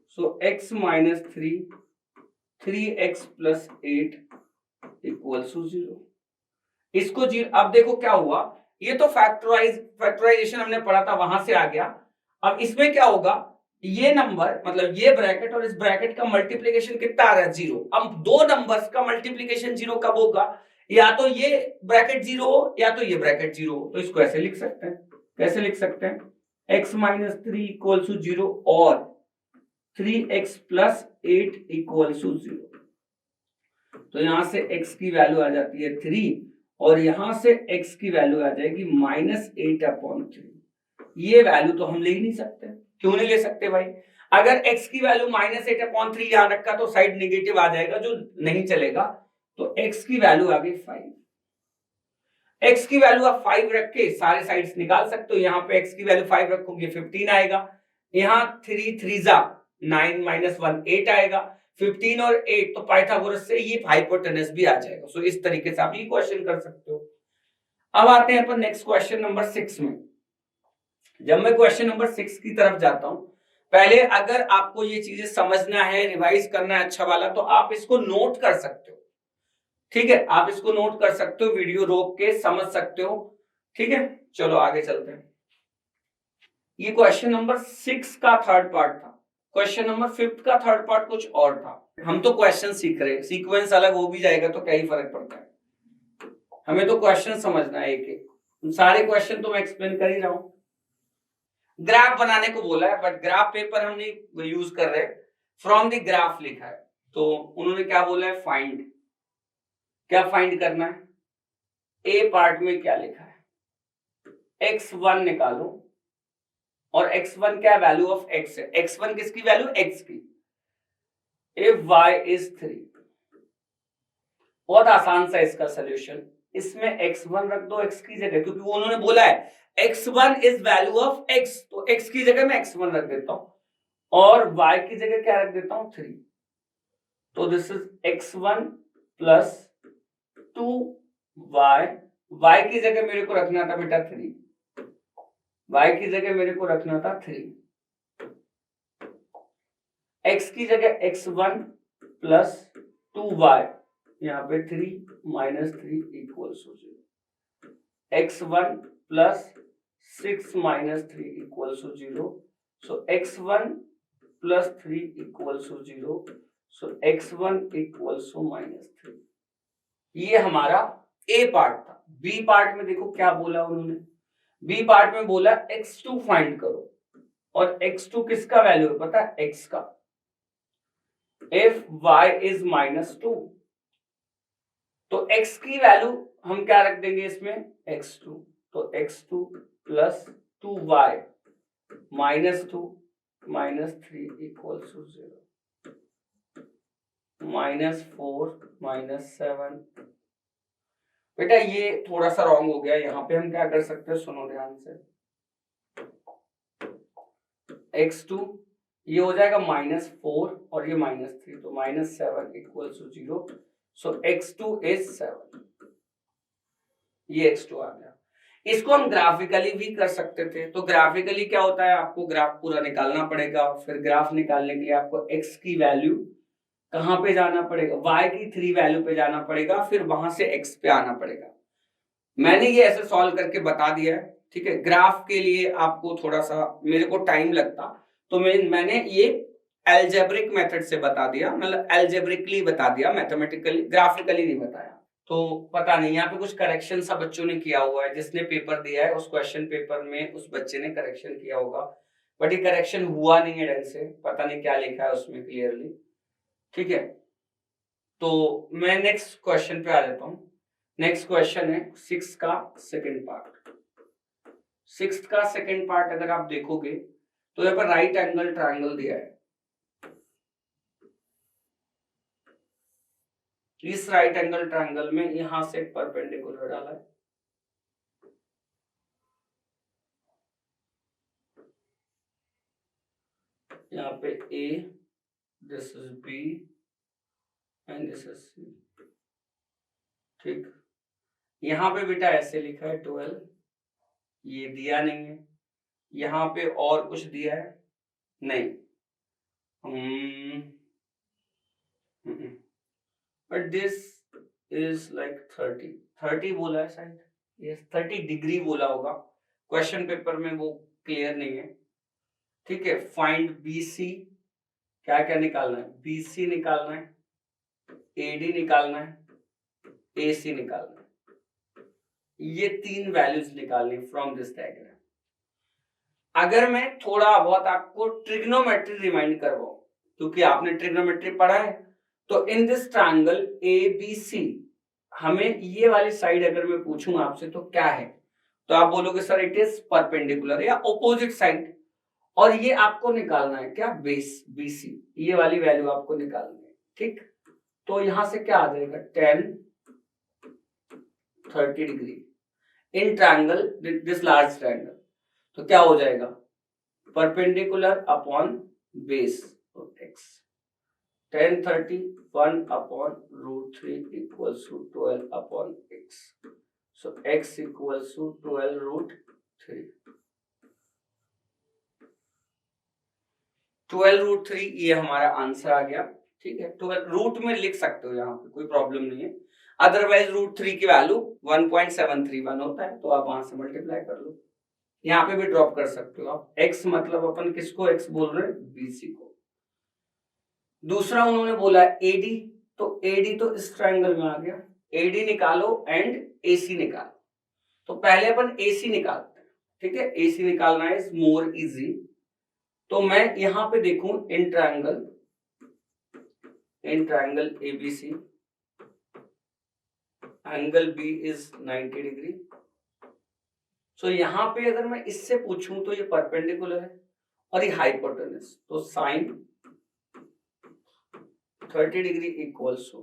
So x minus 3, 3x plus 8 equals to 0। इसको अब देखो क्या हुआ, ये तो फैक्टराइजेशन हमने पढ़ा था वहां से आ गया। अब इसमें क्या होगा, ये नंबर मतलब ये ब्रैकेट और इस ब्रैकेट का मल्टीप्लिकेशन कितना आ रहा है 0। अब दो नंबर्स का मल्टीप्लिकेशन 0 कब होगा, या तो ये ब्रैकेट 0 हो या तो ये ब्रैकेट 0 हो। तो इसको ऐसे लिख सकते हैं, कैसे लिख सकते हैं, x माइनस 3 इक्वल टू 0 और 3x प्लस 8 इक्वल टू 0। तो यहां से x की वैल्यू आ जाती है 3 और यहां से x की वैल्यू आ जाएगी -8/3। ये वैल्यू तो हम ले ही नहीं सकते। क्यों नहीं ले सकते भाई, अगर x की वैल्यू -8/3 यहां रखा तो साइड नेगेटिव आ जाएगा जो नहीं चलेगा। तो x की वैल्यू आ गई 5। x की वैल्यू आप 5 रख के सारे साइड्स निकाल सकते हो। यहाँ पे x की वैल्यू 5 रखोगे 15 आएगा, यहाँ 3 3 जा 9 -1 8 आएगा, 15 और 8 तो पाइथागोरस से ये हाइपोटेनस भी आ जाएगा। सो इस तरीके से आप ये क्वेश्चन कर सकते हो। अब आते हैं अपन नेक्स्ट क्वेश्चन नंबर 6 में। जब मैं क्वेश्चन नंबर 6 की तरफ जाता हूं, पहले अगर आपको ये चीजें समझना है, रिवाइज करना है अच्छा वाला, तो आप इसको नोट कर सकते हो। ठीक है, आप इसको नोट कर सकते हो, वीडियो रोक के समझ सकते हो। ठीक है, चलो आगे चलते हैं। ये क्वेश्चन नंबर 6 का थर्ड पार्ट था। क्वेश्चन नंबर 5 का थर्ड पार्ट कुछ और था। हम तो क्वेश्चन सीख रहे हैं, सीक्वेंस अलग हो भी जाएगा तो क्या ही फर्क पड़ता है। हमें तो क्वेश्चन समझना है एक एक। सारे क्वेश्चन तो मैं एक्सप्लेन कर ही रहा हूं। ग्राफ बनाने को बोला है, बट ग्राफ पेपर हम नहीं यूज कर रहे, फ्रॉम द ग्राफ लिखा है। तो उन्होंने क्या बोला है, फाइंड। क्या फाइंड करना है, ए पार्ट में क्या लिखा है, x1 निकालो और x1 क्या वैल्यू ऑफ x है, x1 किसकी वैल्यू, x की। इफ y इज 3, बहुत आसान सा इसका सोल्यूशन। इसमें x1 रख दो x की जगह, क्योंकि वो उन्होंने बोला है x1 is value of x, तो x की जगह मैं x1 रख देता हूं और y की जगह क्या रख देता हूं 3। तो this is x1 plus 2y, y की जगह मेरे को रखना था बेटा 3, y की जगह मेरे को रखना था 3, x की जगह x1 प्लस 2y, यहाँ पे 3 माइनस 3 इक्वल्स हो 0, x1 प्लस 6 माइनस 3 इक्वल्स हो 0, सो x1 प्लस 3 इक्वल्स हो 0, सो x1 इक्वल्स हो -3। ये हमारा ए पार्ट था। बी पार्ट में देखो क्या बोला उन्होंने, बी पार्ट में बोला x2 फाइंड करो, और x2 किसका वैल्यू है पता है, x का। इफ y इज -2, तो x की वैल्यू हम क्या रख देंगे इसमें, x2, तो x2 plus 2y -2 -3 equals to 0, -4 -7। बेटा ये थोड़ा सा रॉन्ग हो गया, यहाँ पे हम क्या कर सकते हैं, सुनो ध्यान से। x2 ये हो जाएगा -4 और ये -3, तो -7 equals to 0, so x2 is 7। ये x2 आ गया। इसको हम ग्राफिकली भी कर सकते थे। तो ग्राफिकली क्या होता है, आपको ग्राफ पूरा निकालना पड़ेगा, फिर ग्राफ निकालने के लिए आपको x की वैल्यू कहां पे जाना पड़ेगा, y की 3 वैल्यू पे जाना पड़ेगा, फिर वहां से x पे आना पड़ेगा। मैंने ये ऐसे सॉल्व करके बता दिया है। ठीक है, ग्राफ के लिए आपको थोड़ा सा मेरे को टाइम लगता, तो मैंने ये एल्जेब्रिक मेथड से बता दिया, मतलब एल्जेब्रिकली बता दिया, मैथमेटिकली ग्राफिकली नहीं बताया। तो पता नहीं यहाँ पे कुछ करेक्शन सा बच्चों ने किया हुआ है, जिसने पेपर दिया है उस क्वेश्चन पेपर में उस बच्चे ने करेक्शन किया होगा, बट ये करेक्शन हुआ नहीं है ढंग से, पता नहीं क्या लिखा है उसमें क्लियरली। ठीक है, तो मैं नेक्स्ट क्वेश्चन पे आ जाता हूँ। नेक्स्ट क्वेश्चन है 6 का सेकंड पार्ट। 6 का सेकंड पार्ट अगर आप देखोगे तो यहाँ पर राइट एंगल ट्रायंगल दिया है। इस राइट एंगल ट्रायंगल में यहां से एक परपेंडिकुलर डाला है, यहाँ पे A, this is B and this is C। ठीक, यहाँ पे बेटा ऐसे लिखा है 12, ये दिया नहीं है। यहाँ पे और कुछ दिया है नहीं, बट दिस इज लाइक 30 बोला है शायद, ये 30 डिग्री बोला होगा, क्वेश्चन पेपर में वो क्लियर नहीं है। ठीक है, फाइंड BC, क्या क्या निकालना है, BC निकालना है, AD निकालना है, AC निकालना है, ये 3 वैल्यूज निकालनी फ्रॉम दिस डायग्राम। अगर मैं थोड़ा बहुत आपको ट्रिग्नोमेट्री रिमाइंड करवाऊं, क्योंकि आपने ट्रिग्नोमेट्री पढ़ा है, तो इन दिस ट्रायंगल ABC हमें ये वाली साइड अगर मैं पूछूं आपसे तो क्या है, तो आप बोलोगे सर इट इज परपेंडिकुलर या ऑपोजिट साइड, और ये आपको निकालना है क्या, बेस BC, ये वाली वैल्यू आपको निकालनी है। ठीक, तो यहां से क्या आ जाएगा 10 30 degree in triangle this large triangle, तो क्या हो जाएगा perpendicular upon base x, 10 30 1 upon √3 equals to 12 upon x, so x equals to 12 √3, 12 √3 ये हमारा आंसर आ गया। ठीक है, 12 रूट में लिख सकते हो, यहाँ पे कोई प्रॉब्लम नहीं है, अदरवाइज √3 की वैल्यू 1.731 होता है, तो आप वहां से मल्टीप्लाई कर लो, यहाँ पे भी ड्रॉप कर सकते हो आप। x मतलब अपन किसको x बोल रहे हैं, BC को। दूसरा उन्होंने बोला AD, तो AD तो इस ट्रायंगल में आ गया, AD निकालो एंड AC निकालो, तो पहले अपन AC निकालते हैं। ठीक है, AC निकालना इज मोर इजी, तो मैं यहां पे देखूं in triangle ABC, angle B is 90 degree, so यहां पे अगर मैं इससे पूछूं तो ये परपेंडिकुलर है और ये हाइपोटेनस, तो sine 30 degree equals to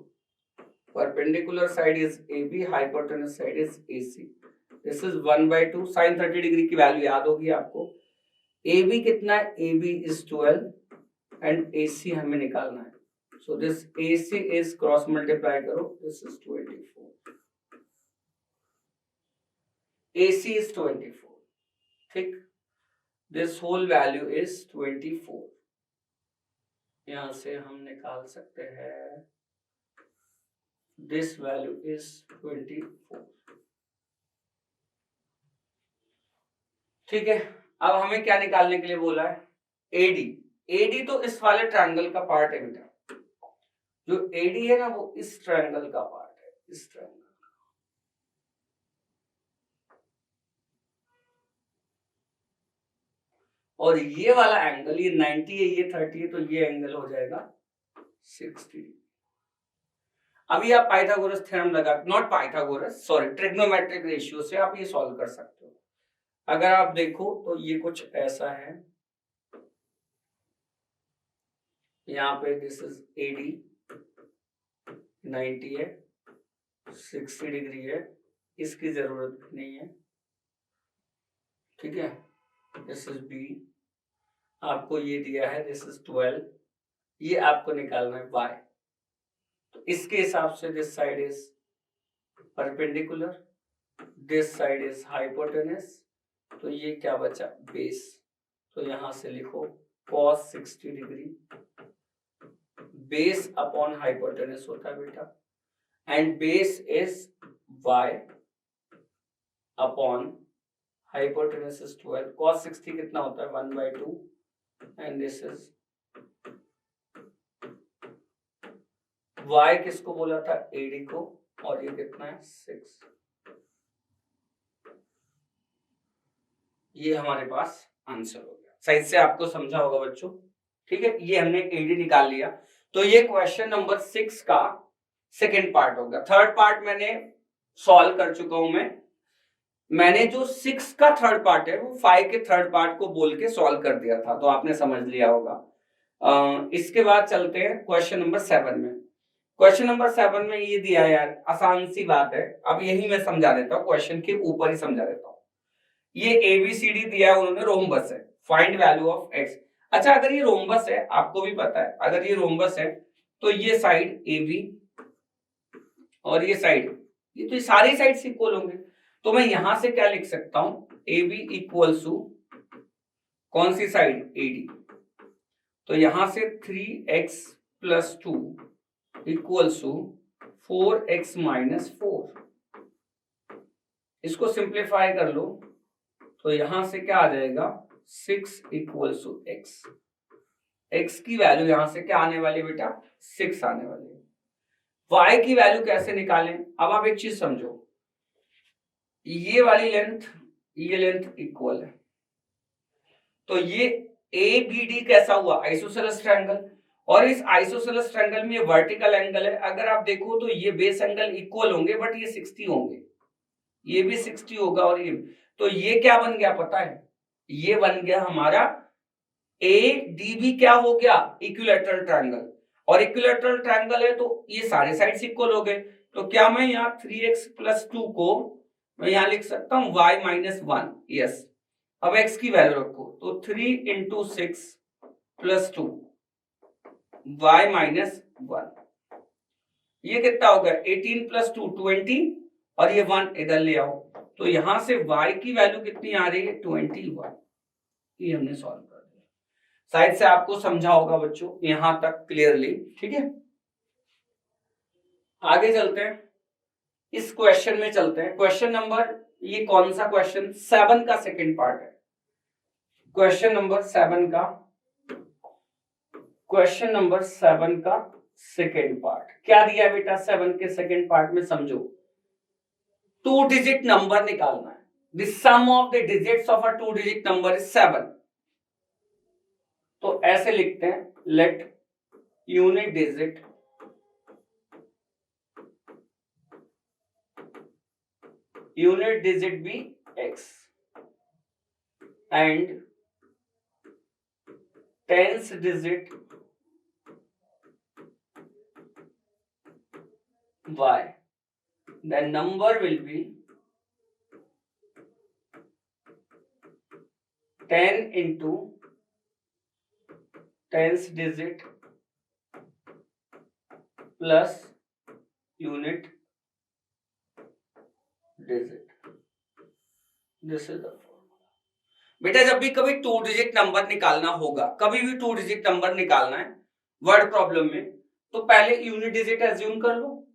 perpendicular side is AB, hypotenuse side is AC, this is 1/2, sine 30 degree की वैल्यू याद होगी आपको, AB कितना है, AB इज 12 एंड AC हमें निकालना है, so this AC is cross multiply करो, this is 24, AC is 24, ठीक, this whole value is 24, यहां से हम निकाल सकते हैं this value is 24। ठीक है, अब हमें क्या निकालने के लिए बोला है, AD तो इस वाले ट्रायंगल का पार्ट है बेटा, जो AD है ना वो इस ट्रायंगल का पार्ट है, इस ट्रायंगल, और ये वाला एंगल, ये 90 है, ये 30 है, तो ये एंगल हो जाएगा 60। अभी आप पाइथागोरस थ्योरम लगा, not Pythagoras sorry, trigonometric ratio से आप ये सॉल्व कर सकते हो। अगर आप देखो तो ये कुछ ऐसा है, यहाँ पे दिस इज AD 90 है, 60 डिग्री है, इसकी जरूरत नहीं है। ठीक है, दिस इज B, आपको ये दिया है दिस इज 12, ये आपको निकालना है y, तो इसके हिसाब से this side is perpendicular, this side is hypotenuse, तो ये क्या बचा बेस, तो यहां से लिखो cos 60 degree, base upon hypotenuse होता है बेटा, and base is y upon hypotenuse is 12, cos 60 कितना होता है 1/2, एंड दिस इज y किसको बोला था AD को, और ये कितना है 6, ये हमारे पास आंसर हो गया। सही से आपको समझा होगा बच्चों। ठीक है, ये हमने AD निकाल लिया, तो ये क्वेश्चन नंबर 6 का सेकंड पार्ट हो गया। थर्ड पार्ट मैंने सॉल्व कर चुका हूं मैंने जो 6 का थर्ड पार्ट है वो 5 के थर्ड पार्ट को बोल के सॉल्व कर दिया था, तो आपने समझ लिया होगा। इसके बाद चलते हैं क्वेश्चन नंबर 7 में। क्वेश्चन नंबर 7 में ये दिया है यार, आसान सी बात है, अब यही मैं समझा देता हूँ, क्वेश्चन के ऊपर ही समझा देता हूँ। ये ABCD दिया है उन्होंने, रोम्बस है, फाइंड वैल्यू ऑफ x। अच्छा, अगर ये रोम्बस है, आपको भी पता है, अगर ये रोम्बस है तो ये साइड AB और ये साइड, ये तो सारी साइड इक्वल होंगे, तो मैं यहां से क्या लिख सकता हूं, AB इक्वल्स टू कौन सी साइड AD, तो यहां से 3x + 2 इक्वल्स टू 4x - 4, इसको सिंप्लीफाई कर लो, तो यहां से क्या आ जाएगा 6 इक्वल्स टू एक्स। एक्स की वैल्यू यहां से क्या आने वाली बेटा 6 आने वाली है। वाई की वैल्यू कैसे निकालें, अब आप एक चीज समझो, ये वाली लेंथ ये लेंथ इक्वल है, तो ये ए बी डी कैसा हुआ आइसोसेलेस ट्रायंगल, और इस आइसोसेलेस ट्रायंगल में ये वर्टिकल एंगल है, अगर आप देखो तो ये बेस एंगल इक्वल होंगे बट ये 60 होंगे, ये भी 60 होगा और ये, तो ये क्या बन गया पता है, ये बन गया हमारा ए डी बी क्या हो गया इक्विलैटरल ट्रायंगल, और इक्विलैटरल ट्रायंगल है तो ये सारे साइड्स इक्वल हो गए, तो क्या मैं यहाँ 3x + 2 को मैं यहाँ लिख सकता हूँ y - 1, यस। अब x की वैल्यू रखो, तो 3 × 6 + 2 y - 1, ये कितना होगा 18 + 2 20, और ये 1 इधर ले आओ, तो यहां से y की वैल्यू कितनी आ रही है 21। ये हमने सॉल्व कर दिया, शायद से आपको समझा होगा बच्चों यहां तक क्लियरली, ठीक है। आगे चलते हैं, इस क्वेश्चन में चलते हैं। क्वेश्चन नंबर, ये कौन सा क्वेश्चन 7 का सेकंड पार्ट है, क्वेश्चन नंबर 7 का, क्वेश्चन नंबर 7 का सेकेंड पार्ट क्या दिया है बेटा 7 के सेकेंड पार्ट में, समझो 2 डिजिट नंबर निकालना है, the sum of the digits of a 2 digit number is 7, तो ऐसे लिखते हैं, let unit digit be x and tens digit y, the number will be 10 into tens digit plus unit digit. This is the formula. बेटा जब भी कभी 2 डिजिट नंबर निकालना होगा, कभी भी 2 डिजिट नंबर निकालना है वर्ड प्रॉब्लम में, तो पहले यूनिट डिजिट एज्यूम कर लो,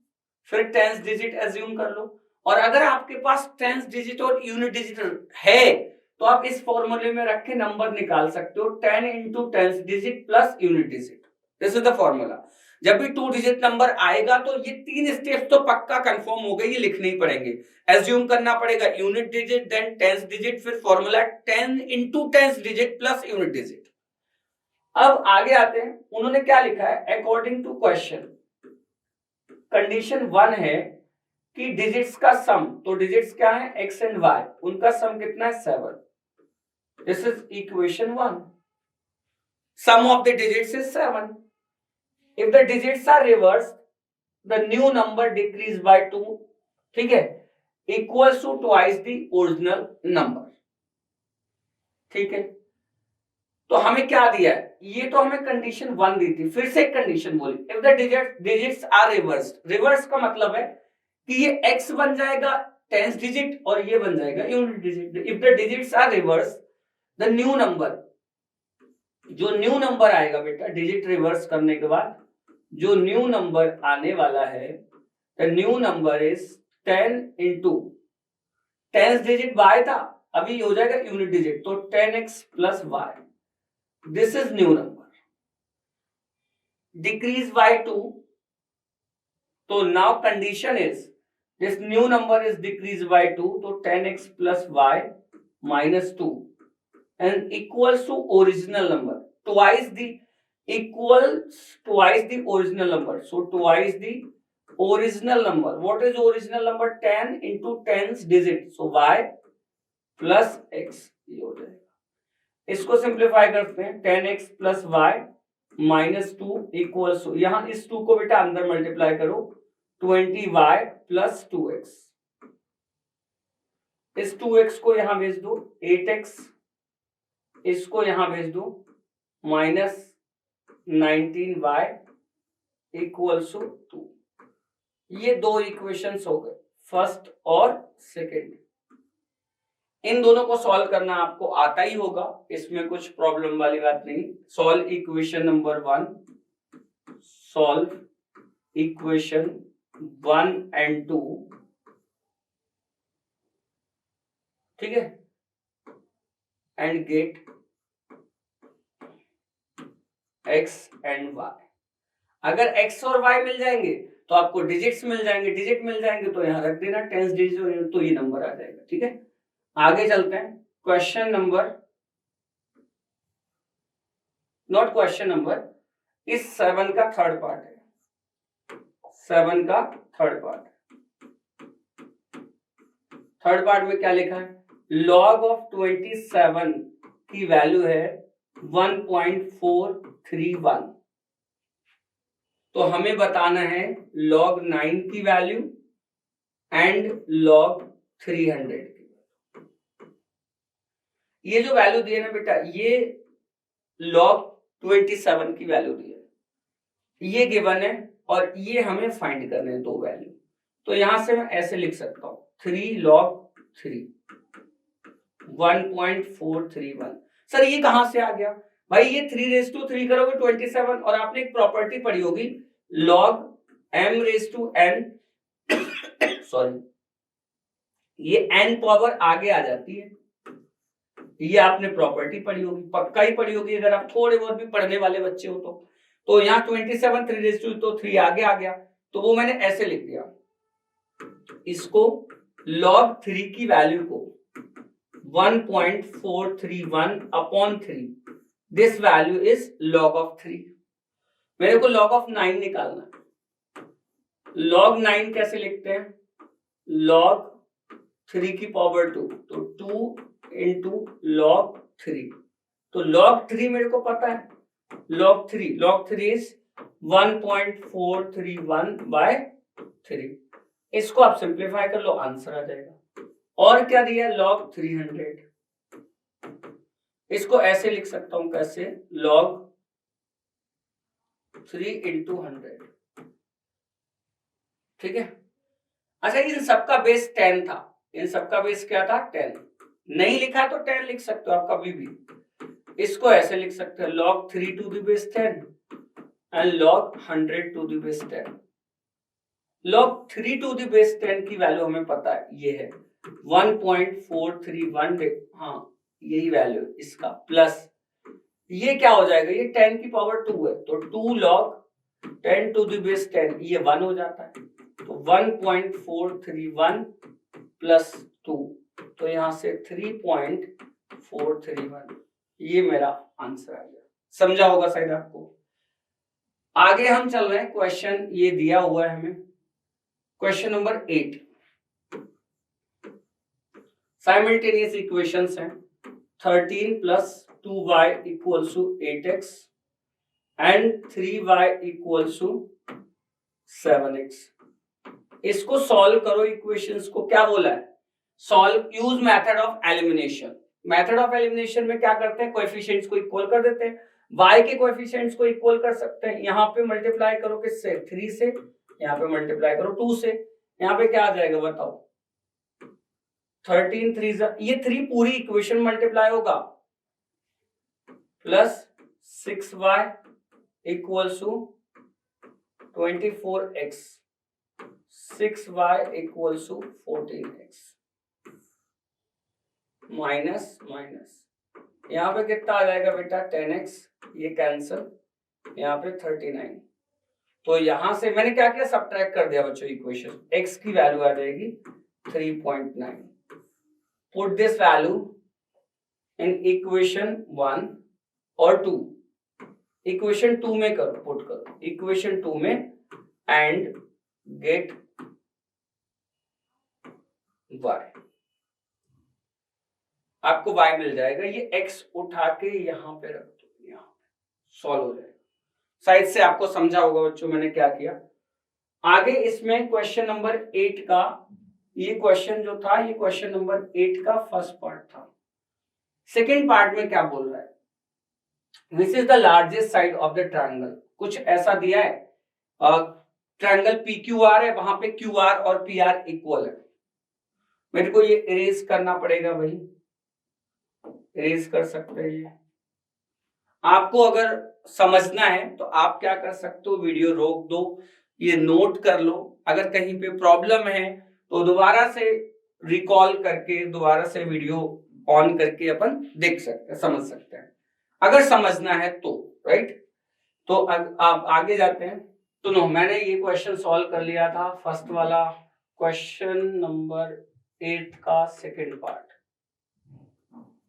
फिर टेंस डिजिट एज्यूम कर लो, और अगर आपके पास टेंस डिजिट और यूनिट डिजिट है तो आप इस फॉर्मूले में रख के नंबर निकाल सकते हो, 10 × tens digit plus unit digit, this is the formula. जब भी 2 डिजिट नंबर आएगा तो ये 3 स्टेप्स तो पक्का कंफर्म हो गए, ये लिखने ही पड़ेंगे, एज्यूम करना पड़ेगा unit digit, then tens digit, फिर formula 10 × tens digit plus unit digit. अब आगे आते हैं, उन्होंने क्या लिखा है, अकॉर्डिंग टू क्वेश्चन कंडीशन 1 है कि डिजिट्स का सम, तो डिजिट्स क्या है x एंड y, उनका सम कितना है 7, this is equation 1, sum of the digits is 7, if the digits are reverse the new number decrease by 2, ठीक है, equals to twice the original number, ठीक है। तो हमें क्या दिया है, ये तो हमें कंडीशन 1 दी थी, फिर से एक कंडीशन बोली, if the digits are reversed, reverse का मतलब है कि ये x बन जाएगा टेंस डिजिट और ये बन जाएगा unit digit, if the digits are reverse the new number, जो न्यू नंबर आएगा बेटा डिजिट रिवर्स करने के बाद जो न्यू नंबर आने वाला है, the new number is 10 × tens digit y था, अभी हो जाएगा यूनिट डिजिट, तो 10x + y, this is new number, decrease by 2, so now condition is this new number is decreased by 2, so 10x + y - 2 and equals to original number, twice the original number, so twice the original number, what is original number 10 × tens digit, so y plus x, ये हो जाएगा, इसको सिंप्लीफाई करते हैं, 10x + y - 2 इक्वल्स टू, यहां इस 2 को बेटा अंदर मल्टीप्लाई करो, 20y + 2x, इस 2x को यहां भेज दो, 8x, इसको यहां भेज दो, -19y = 2, ये दो इक्वेशंस हो गए, फर्स्ट और सेकेंड। इन दोनों को सॉल्व करना आपको आता ही होगा, इसमें कुछ प्रॉब्लम वाली बात नहीं। Solve equation number 1, solve equation 1 and 2, ठीक है, and get x and y. अगर एक्स और वाई मिल जाएंगे तो आपको डिजिट्स मिल जाएंगे, डिजिट मिल जाएंगे तो यहाँ रख देना 10 डिजिट, तो ये नंबर आ जाएगा। ठीक है, आगे चलते हैं। Question number, not question number, इस 7 का थर्ड पार्ट है, 7 का थर्ड पार्ट। थर्ड पार्ट में क्या लिखा है, लॉग ऑफ 27 की वैल्यू है 1.431। तो हमें बताना है log 9 की वैल्यू एंड log 300 की। ये जो वैल्यू दी है ना बेटा, ये log 27 की वैल्यू दी है, ये गिवन है और ये हमें फाइंड करने हैं दो वैल्यू। तो यहां से मैं ऐसे लिख सकता हूं 3 log 3 1.431। सर ये कहां से आ गया भाई, ये 3 करोगे 27, और आपने एक प्रॉपर्टी पढ़ी होगी log m⁻n सॉरी, ये n पावर आगे आ जाती है, ये आपने प्रॉपर्टी पढ़ी होगी, पक्का ही पढ़ी होगी अगर आप थोड़े बहुत भी पढ़ने वाले बच्चे हो तो यहाँ 27 3 तो 3 आगे आ गया, तो वो मैंने ऐसे लिख दिया, इसको log 3 की वैल्यू को 1.431 upon 3, this value is log of 3। मेरे को log ऑफ 9 निकालना है। log 9 कैसे लिखते हैं, log 3 की पावर 2, तो 2 इंटू log 3, तो log 3 मेरे को पता है, log 3 इज 1.431 बाय 3। इसको आप सिंप्लीफाई कर लो, आंसर आ जाएगा। और क्या दिया, log 300, इसको ऐसे लिख सकता हूं, कैसे, log 3 इंटू 100। ठीक है, अच्छा इन सबका बेस 10 था, इन सबका बेस क्या था, 10। नहीं लिखा तो 10 लिख सकते हो आप कभी भी। इसको ऐसे लिख सकते हो log 3 to the base 10 and log 100 to the base 10। log 3 to the base 10 की वैल्यू हमें पता है, ये है 1.431, हाँ यही वैल्यू इसका, प्लस ये क्या हो जाएगा, ये 10 की पावर 2 है, तो 2 log 10 टू द बेस 10, ये 1 हो जाता है, तो 1.431 प्लस 2, तो यहां से 3.431, ये मेरा आंसर आ गया। समझा होगा शायद आपको। आगे हम चल रहे हैं, क्वेश्चन ये दिया हुआ है हमें, क्वेश्चन नंबर 8। साइमल्टेनियस इक्वेशंस हैं, 13 plus 2y equals to 8x and 3y equals to 7x। इसको सॉल्व करो, इक्वेशंस को क्या बोला है, solve, use method of elimination. Method of elimination में क्या करते हैं, कोएफिशिएंट्स को इक्वल कर देते हैं, y के कोएफिशिएंट्स को इक्वल कर सकते हैं, यहाँ पे मल्टीप्लाई करो किससे, 3 से, यहाँ पे मल्टीप्लाई करो 2 से, यहाँ पे क्या आ जाएगा बताओ, 13 3 ये 3 पूरी इक्वेशन मल्टीप्लाई होगा, plus 6y equals to 24x, 6y equals to 14x, minus minus, यहाँ पे कितना आ जाएगा बेटा 10x, ये कैंसल, यहाँ पे 39। तो यहां से मैंने क्या किया, सबट्रैक्ट कर दिया बच्चों इक्वेशन, x की वैल्यू आ जाएगी 3.9। Put this value in equation 1 और 2, इक्वेशन 2 में करो, पुट करो इक्वेशन 2 में एंड गेट y, आपको y मिल जाएगा, ये x उठा के यहां पे रख दो, यहाँ सॉल्व हो जाएगा। साइड से आपको समझा होगा बच्चों मैंने क्या किया। आगे इसमें क्वेश्चन नंबर 8 का, ये क्वेश्चन जो था, ये क्वेश्चन नंबर 8 का फर्स्ट पार्ट था। सेकेंड पार्ट में क्या बोल रहा है, this is the largest side of the triangle. कुछ ऐसा दिया है, ट्रायंगल PQR है, वहां पे QR और PR इक्वल है। मेरे को ये इरेज करना पड़ेगा भाई, इरेज कर सकते हैं ये। आपको अगर समझना है तो आप क्या कर सकते हो, वीडियो रोक दो, ये नोट कर लो, अगर कहीं पे प्रॉब्लम है तो दोबारा से रिकॉल करके दोबारा से वीडियो ऑन करके अपन देख सकते हैं, समझ सकते हैं, अगर समझना है तो, राइट। तो आप आगे जाते हैं। तो नो, मैंने ये क्वेश्चन सॉल्व कर लिया था, फर्स्ट वाला क्वेश्चन नंबर 8 का सेकंड पार्ट।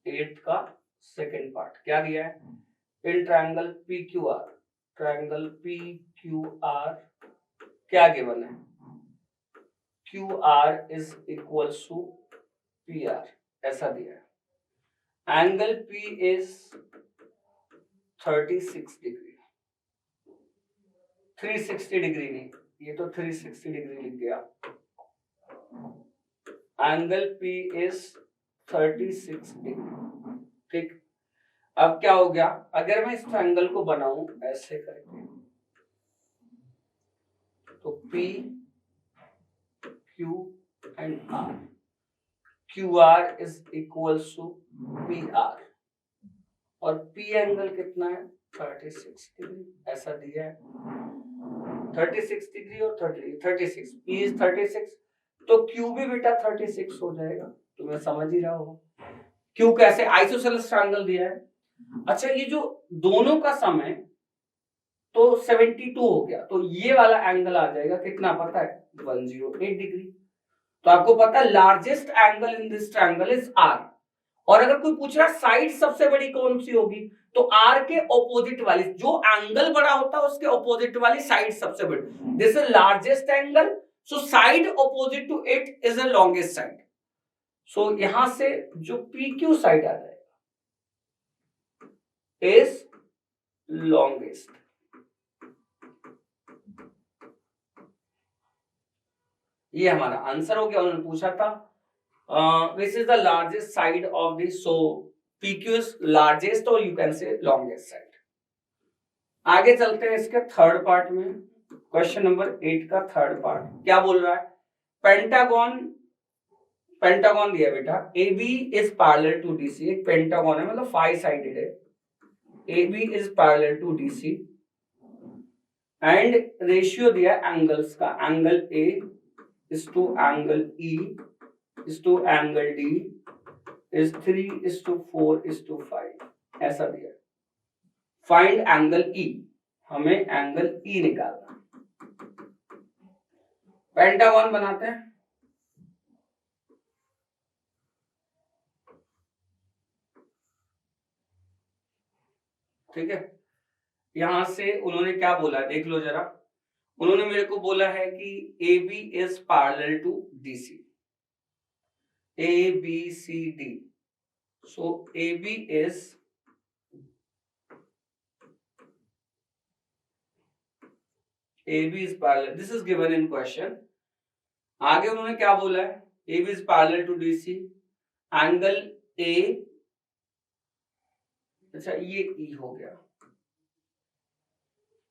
8 का सेकंड पार्ट क्या दिया है? In triangle PQR, triangle PQR क्या गिवन है? QR is equal to PR, ऐसा दिया है। Angle P is 36 degree, 360 degree नहीं, ये तो 360 डिग्री लिख गया। एंगल P इज 36 डिग्री, ठीक। अब क्या हो गया, अगर मैं इस ट्रायंगल को बनाऊं ऐसे करके, तो P Q and R, QR is equal to PR, और P एंगल कितना है? 36 डिग्री, ऐसा दिया है। 36 डिग्री और 36, P इज 36, तो Q भी बेटा 36 हो जाएगा, तुम्हें समझ ही रहा हो। Q कैसे? आइसोसेलेस ट्रायंगल दिया है। अच्छा, ये जो दोनों का सम है तो 72 हो गया, तो ये वाला एंगल आ जाएगा कितना पता है? 108 डिग्री। तो आपको पता है largest angle in this triangle is R, और अगर कोई पूछ रहा है साइड सबसे बड़ी कौन सी होगी, तो R के ऑपोजिट वाली, जो एंगल बड़ा होता है उसके ऑपोजिट वाली साइड सबसे बड़ी। This is largest angle, so side opposite to it is the longest side. So यहां से जो PQ साइड आ जाएगा इज लॉन्गेस्ट। ये हमारा आंसर हो गया। उन्होंने पूछा था which is the largest side of this, so PQ is largest और you can say longest side. आगे चलते हैं इसके थर्ड पार्ट में। क्वेश्चन नंबर 8 का थर्ड पार्ट क्या बोल रहा है? पेंटागन, पेंटागन दिया बेटा, AB is parallel to DC, एक पेंटागन है मतलब 5 साइडेड है। AB is parallel to DC and ratio दिया एंगल्स का, angle A is to angle E is to angle D is 3:4:5, ऐसा दिया। फाइंड एंगल E, हमें एंगल E निकालना। पेंटागन बनाते हैं। ठीक है, यहां से उन्होंने क्या बोला देख लो जरा। उन्होंने मेरे को बोला है कि AB is parallel to DC, ABCD, so AB is parallel, this is given in question। आगे उन्होंने क्या बोला है? AB is parallel to DC, angle A, अच्छा ये E हो गया,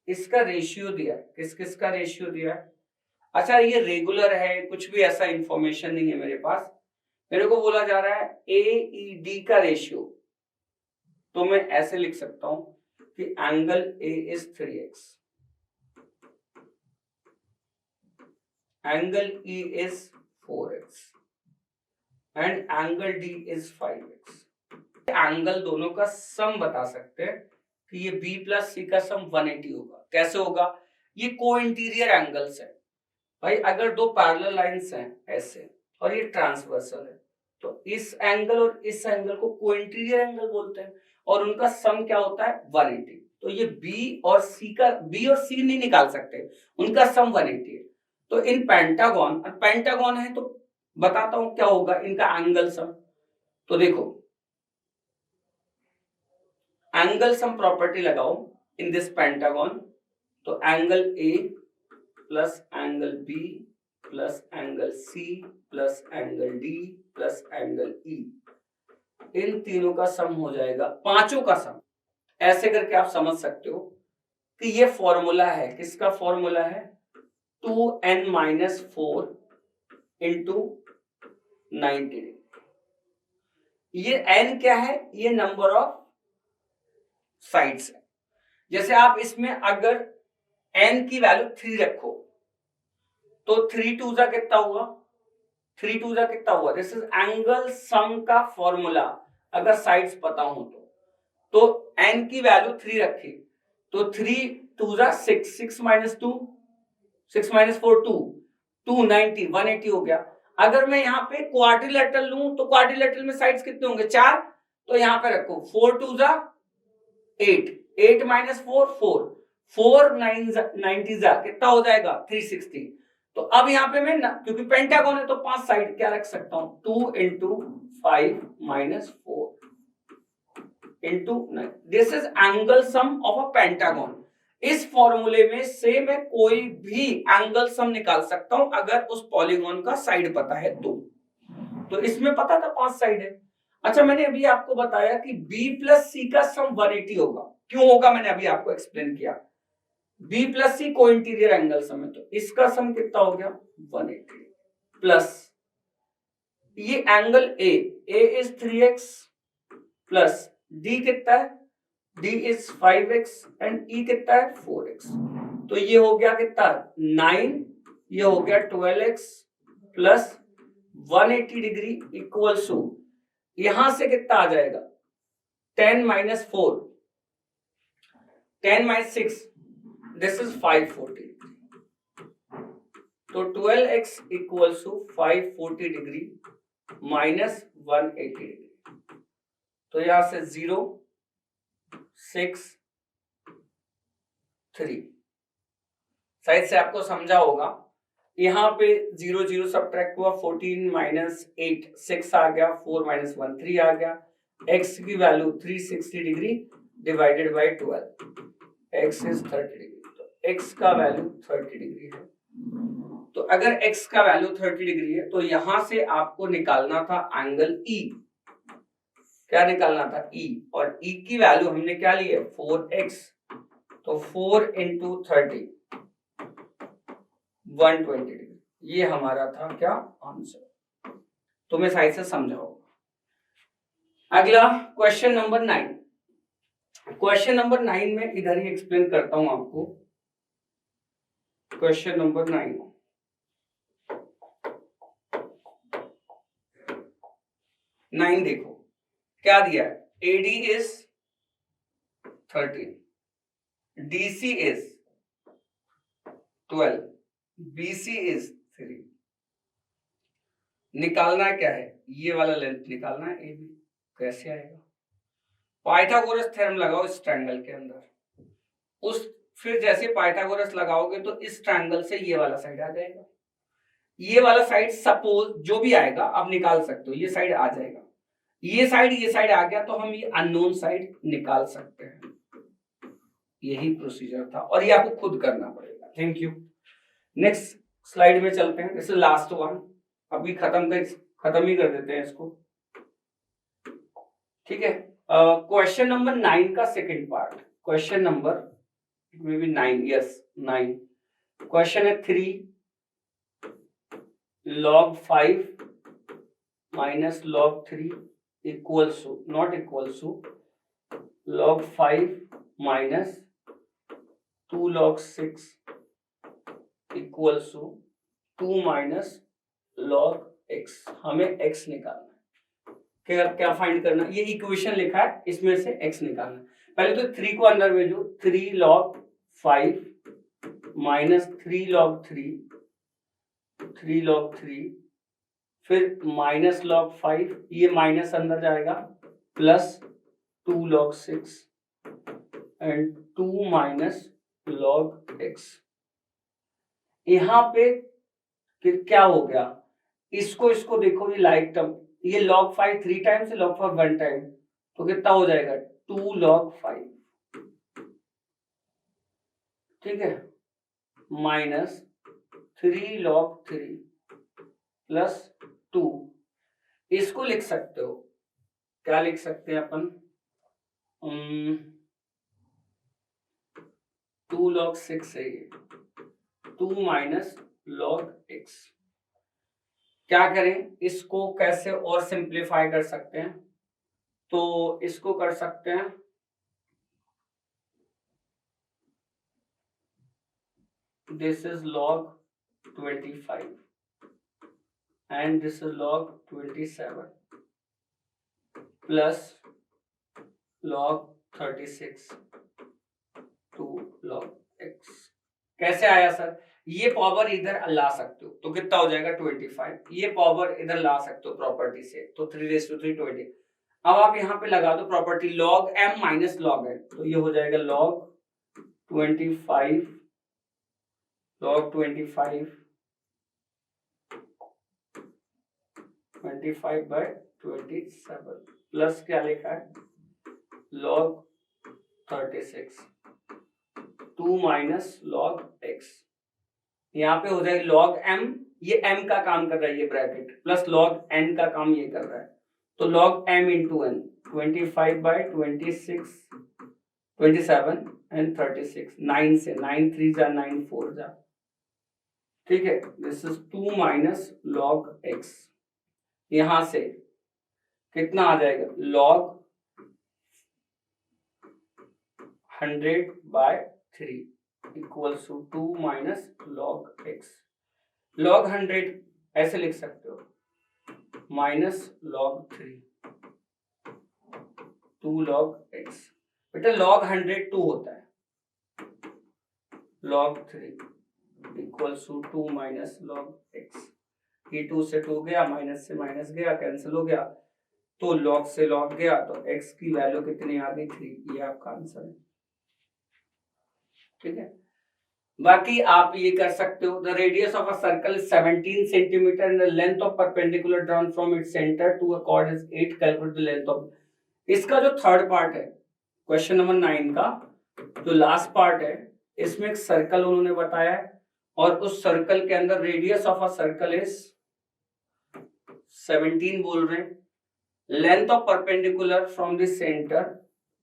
इसका रेशियो दिया, किस किस का रेशियो दिया? अच्छा ये रेगुलर है, कुछ भी ऐसा इंफॉर्मेशन नहीं है मेरे पास। मेरे को बोला जा रहा है AED का रेशियो, तो मैं ऐसे लिख सकता हूं कि angle A is 3x, angle E is 4x and angle D is 5x। Angle दोनों का सम बता सकते हैं कि ये B प्लस C का सम 180 होगा। कैसे होगा? ये को इंटीरियर एंगल्स है भाई, अगर दो पैरेलल लाइंस हैं ऐसे और ये ट्रांसवर्सल है, तो इस एंगल और इस एंगल को को इंटीरियर एंगल बोलते हैं, और उनका सम क्या होता है? 180। तो ये B और C नहीं निकाल सकते, उनका सम 180 है। तो इन पेंटागन है, तो बताता हूं क्या होगा इनका एंगल सम। तो देखो एंगल सम प्रॉपर्टी लगाओ इन दिस पेंटागन, तो angle A plus angle B plus angle C plus angle D plus angle E, इन तीनों का सम हो जाएगा, पांचों का सम। ऐसे करके आप समझ सकते हो कि ये फॉर्मूला है, किसका फॉर्मूला है? 2n-4 into 90। ये n क्या है? ये नंबर ऑफ साइड्स है। जैसे आप इसमें अगर n की वैल्यू 3 रखो तो 3 2 कितना हुआ? 3 2 कितना हुआ? दिस इज एंगल सम का फॉर्मूला, अगर साइड्स पता हो तो n की वैल्यू 3 रखी तो 3 2 जा 6, 6 माइनस 2, 6 माइनस 4 2, 290 180 हो गया। अगर मैं यहाँ पे क्वाड्रिलेटरल लूं तो क्वाड्रिलेटरल में साइड्स कितने होंगे 4, तो यहाँ पे रखो 4 2 जा 8, 8 माइनस 4 4, 4 90 जा कितना हो जाएगा 360। तो अब यहाँ पे मैं क्योंकि पेंटागन है तो 5 साइड क्या रख सकता हूँ 2 into 5 minus 4 into 9, this is angle sum of a pentagon. इस फॉर्मूले में से मैं कोई भी एंगल सम निकाल सकता हूं अगर उस पॉलीगॉन का साइड पता है तो इसमें पता था 5 साइड है। अच्छा मैंने अभी आपको बताया कि b प्लस सी का सम 180 होगा, क्यों होगा मैंने अभी आपको एक्सप्लेन किया। b प्लस सी को इंटीरियर एंगल सम है तो इसका सम कितना हो गया 180 प्लस ये angle a is 3x plus d कितना है d is 5x and e कितना है 4x। तो ये हो गया कितना 9, ये हो गया 12x plus 180 degree equal to यहां से कितना आ जाएगा 10 माइनस 4, 10 माइनस 6, दिस इज 540। तो 12x equal to 540 degree minus 180 degree. तो यहां से 0 6 3 साइड से आपको समझा होगा। यहाँ पे 0 0 सब्ट्रैक्ट हुआ 14 माइनस 8 6 आ गया, 4 माइनस 1 3 आ गया। x की value 360 degree divided by 12, x is 30 degree. तो x का वैल्यू 30 डिग्री है। तो अगर x का वैल्यू 30 डिग्री है तो यहां से आपको निकालना था एंगल E। क्या निकालना था E, और E की वैल्यू हमने क्या ली है 4x। तो 4 इंटू 30 120 डिग्री, ये हमारा था क्या आंसर। तो मैं साइड से समझाऊंगा। अगला क्वेश्चन नंबर 9। क्वेश्चन नंबर 9 में इधर ही एक्सप्लेन करता हूं आपको। क्वेश्चन नंबर 9 देखो क्या दिया है, AD is 13, DC is 12, BC is 3। निकालना क्या है, ये वाला लेंथ निकालना है AB। कैसे आएगा, पाइथागोरस थ्योरम लगाओ इस ट्रायंगल के अंदर, उस फिर जैसे पाइथागोरस लगाओगे तो इस ट्रायंगल से ये वाला साइड आ जाएगा। ये वाला साइड सपोज जो भी आएगा आप निकाल सकते हो, ये साइड आ जाएगा, ये साइड आ गया तो हम ये अननोन साइड निकाल सकते हैं। यही प्रोसीजर था और ये आपको खुद करना पड़ेगा। Thank you. नेक्स्ट स्लाइड में चलते हैं, दिस इज लास्ट वन। अभी खत्म ही कर देते हैं इसको, ठीक है। क्वेश्चन नंबर 9 का second part, question number may be 9, yes 9। Question है 3 log 5 minus log 3 equals to not equals to log 5 minus 2 log 6 equals to 2 minus log x। हमें x निकालना है। क्या फाइंड करना, ये इक्वेशन लिखा है इसमें से x निकालना है। पहले तो 3 को अंदर भेजो, 3 log 5 माइनस 3 log 3, 3 log 3, फिर माइनस log 5, ये माइनस अंदर जाएगा, plus 2 log 6 and 2 minus log x। यहां पे फिर क्या हो गया, इसको देखो, ये लाइक टर्म, ये log 5 3 टाइम्स, log 5 1 टाइम, तो कितना हो जाएगा 2 log 5, ठीक है, माइनस 3 log 3 प्लस 2। इसको लिख सकते हो, क्या लिख सकते हैं अपन, 2 log 6 है ये, 2 माइनस log x। क्या करें, इसको कैसे और सिंप्लीफाई कर सकते हैं, तो इसको कर सकते हैं this is log 25 and this is log 27 plus log 36 2 log x। कैसे आया सर? ये पावर इधर ला सकते हो तो कितना हो जाएगा 25, ये पावर इधर ला सकते हो प्रॉपर्टी से तो 3 to 3 20। अब आप यहाँ पे लगा दो property log m minus log n, तो ये हो जाएगा log 25 log 25 by 27 प्लस क्या लिखा है log 36 2 माइनस log x। यहाँ पे हो जाएगा log m, ये m का काम कर रहा है ये ब्रैकेट, प्लस log n का काम ये कर रहा है, तो log m into n 25 by 26 27 and 36 9 से 9 3 जा 9 4 जा, ठीक है। This is 2 minus log x। यहां से कितना आ जाएगा log 100 by 3 equals to 2 minus log x। log 100 ऐसे लिख सकते हो माइनस log 3 2 log x। बेटा log 100 2 होता है, log 3 equals to 2 minus log x। ये 2 से 2 गया, माइनस से माइनस गया, कैंसिल हो गया, तो log से log गया, तो x की वैल्यू कितनी आ गई 3। ये आपका आंसर है, ठीक है। बाकी आप ये कर सकते हो the radius of a circle 17 centimetre and the length of perpendicular drawn from its centre to a chord is 8, calculate the length of. इसका जो थर्ड पार्ट है क्वेश्चन नंबर 9 का जो लास्ट पार्ट है, इसमें एक सर्कल उन्होंने बताया है और उस सर्कल के अंदर radius of a circle is 17 बोल रहे हैं, length of perpendicular from the centre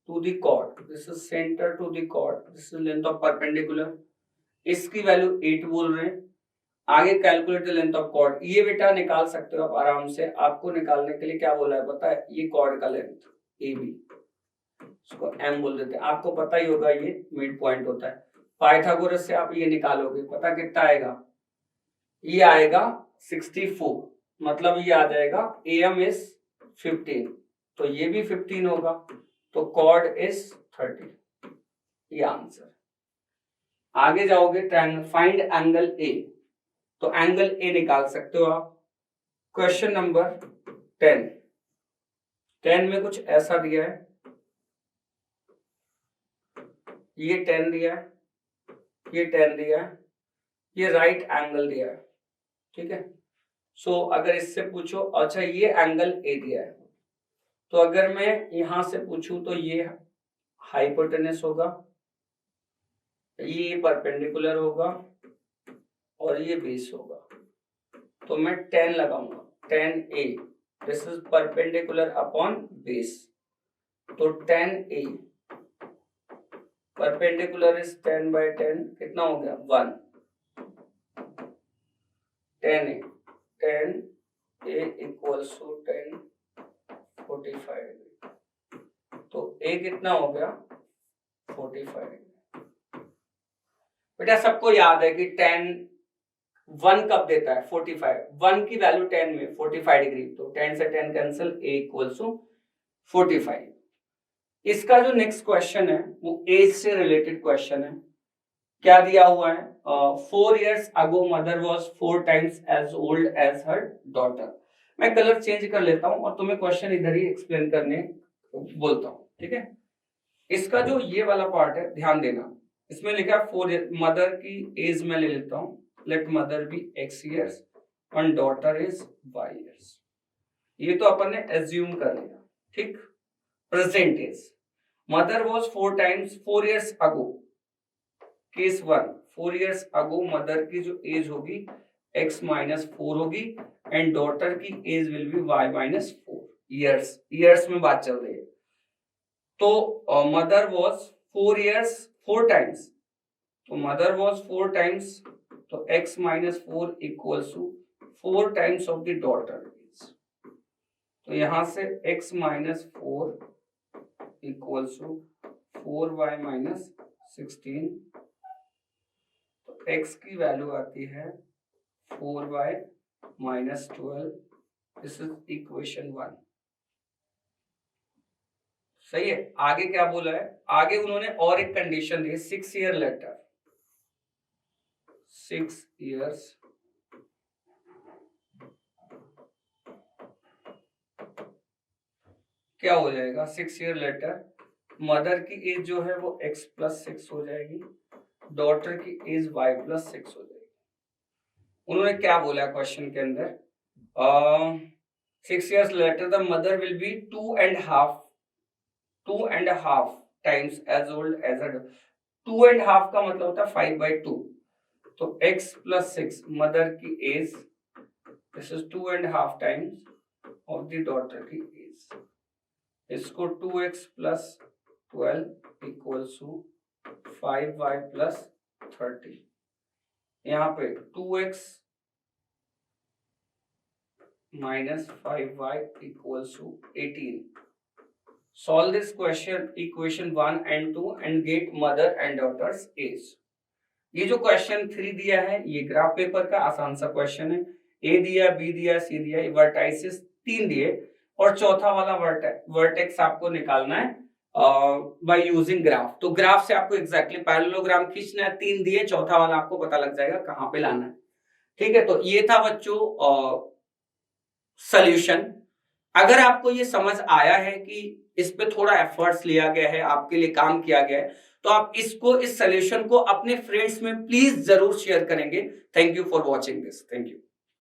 to the chord, this is centre to the chord, this is length of perpendicular, इसकी वैल्यू 8 बोल रहे हैं। आगे calculate the length of chord, ये बेटा निकाल सकते हो आप आराम से। आपको निकालने के लिए क्या बोला है पता है, ये कॉर्ड का लेंथ AB, इसको m बोल देते हैं, आपको पता ही होगा ये मिड पॉइंट होता है। पाइथागोरस से आप ये निकालोगे, पता कितना आएगा, ये आएगा 64, मतलब ये आ जाएगा AM इज 15, तो ये भी 15 होगा, तो कॉर्ड इज 30, ये आंसर। आगे जाओगे फाइंड एंगल A, तो एंगल A निकाल सकते हो आप। क्वेश्चन नंबर 10 में कुछ ऐसा दिया है, ये 10 दिया है, ये 10 दिया है, ये राइट एंगल दिया है, ठीक है। सो अगर इससे पूछो, अच्छा ये एंगल A दिया है, तो अगर मैं यहां से पूछूं तो ये हाइपोटेनस होगा, ये परपेंडिकुलर होगा और ये बेस होगा, तो मैं 10 लगाऊंगा, 10A, this is perpendicular upon base, तो 10A परपेंडिकुलर इज 10 by 10, कितना हो गया 1, 10A इक्वल्स टू 10 45 डिग्री, तो A कितना हो गया 45 डिग्री। बेटा सबको याद है कि 10 1 कब देता है 45, 1 की वैल्यू 10 में 45 डिग्री, तो 10 से 10 कैंसिल, A इक्वल्स टू 45। इसका जो नेक्स्ट क्वेश्चन है वो एज से रिलेटेड क्वेश्चन है। क्या दिया हुआ है, 4 years ago mother was 4 times as old as her daughter। मैं कलर चेंज कर लेता हूं और तुम्हें क्वेश्चन इधर ही एक्सप्लेन करने बोलता हूं, ठीक है। इसका जो ये वाला पार्ट है ध्यान देना, इसमें लिखा है 4 years, मदर की एज में ले लेता हूं, let mother be x years and daughter is y years। ये तो अपन ने एज्यूम कर लिया, ठीक। Present age, mother was 4 times 4 years ago, case 1 4 years ago mother की जो एज होगी x minus 4 होगी एंड डॉटर की age will be y minus 4 years, years में बात चल रही है। तो मदर वॉज 4 years 4 times, तो मदर वॉज 4 times, तो x minus 4 equals to 4 times of the daughter age, तो यहां से x minus 4 equals to 4y minus 16, तो x की वैल्यू आती है 4y minus 12, this is equation 1। सही है। आगे क्या बोला है, आगे उन्होंने और एक कंडीशन दी, 6 ईयर लेटर, 6 years क्या हो जाएगा, 6 ईयर लेटर मदर की एज जो है वो x+6 हो जाएगी, डॉटर की एज y+6 हो जाएगी। उन्होंने क्या बोला क्वेश्चन के अंदर, 6 years later the mother will be 2.5 times as old as her. 2.5 का मतलब होता है 5/2, तो x+6 मदर की age, this is 2.5 times of the daughter की एज। इसको 2x+12 इक्वल्स टू 5y+30। यहाँ पे 2x minus 5y equals to 18. Solve this equation 1 and 2 and get mother and daughter's age. ये जो क्वेश्चन 3 दिया है ये ग्राफ पेपर का आसान सा क्वेश्चन है। ए दिया, बी दिया, सी दिया, वर्टाइसिस 3 दिए और चौथा वाला वर्टेक्स आपको निकालना है बाय यूजिंग ग्राफ। तो ग्राफ से आपको एग्जैक्टली पैरेललोग्राम खींचना है, 3 दिए, चौथा वाला आपको पता लग जाएगा कहां पे लाना है। ठीक है, तो ये था बच्चों सॉल्यूशन। अगर आपको ये समझ आया है कि इस पे थोड़ा एफर्ट्स लिया गया है, आपके लिए काम किया गया है, तो आप इसको, इस सॉल्यूशन को अपने फ्रेंड्स में प्लीज जरूर शेयर करेंगे। Thank you for watching this. Thank you.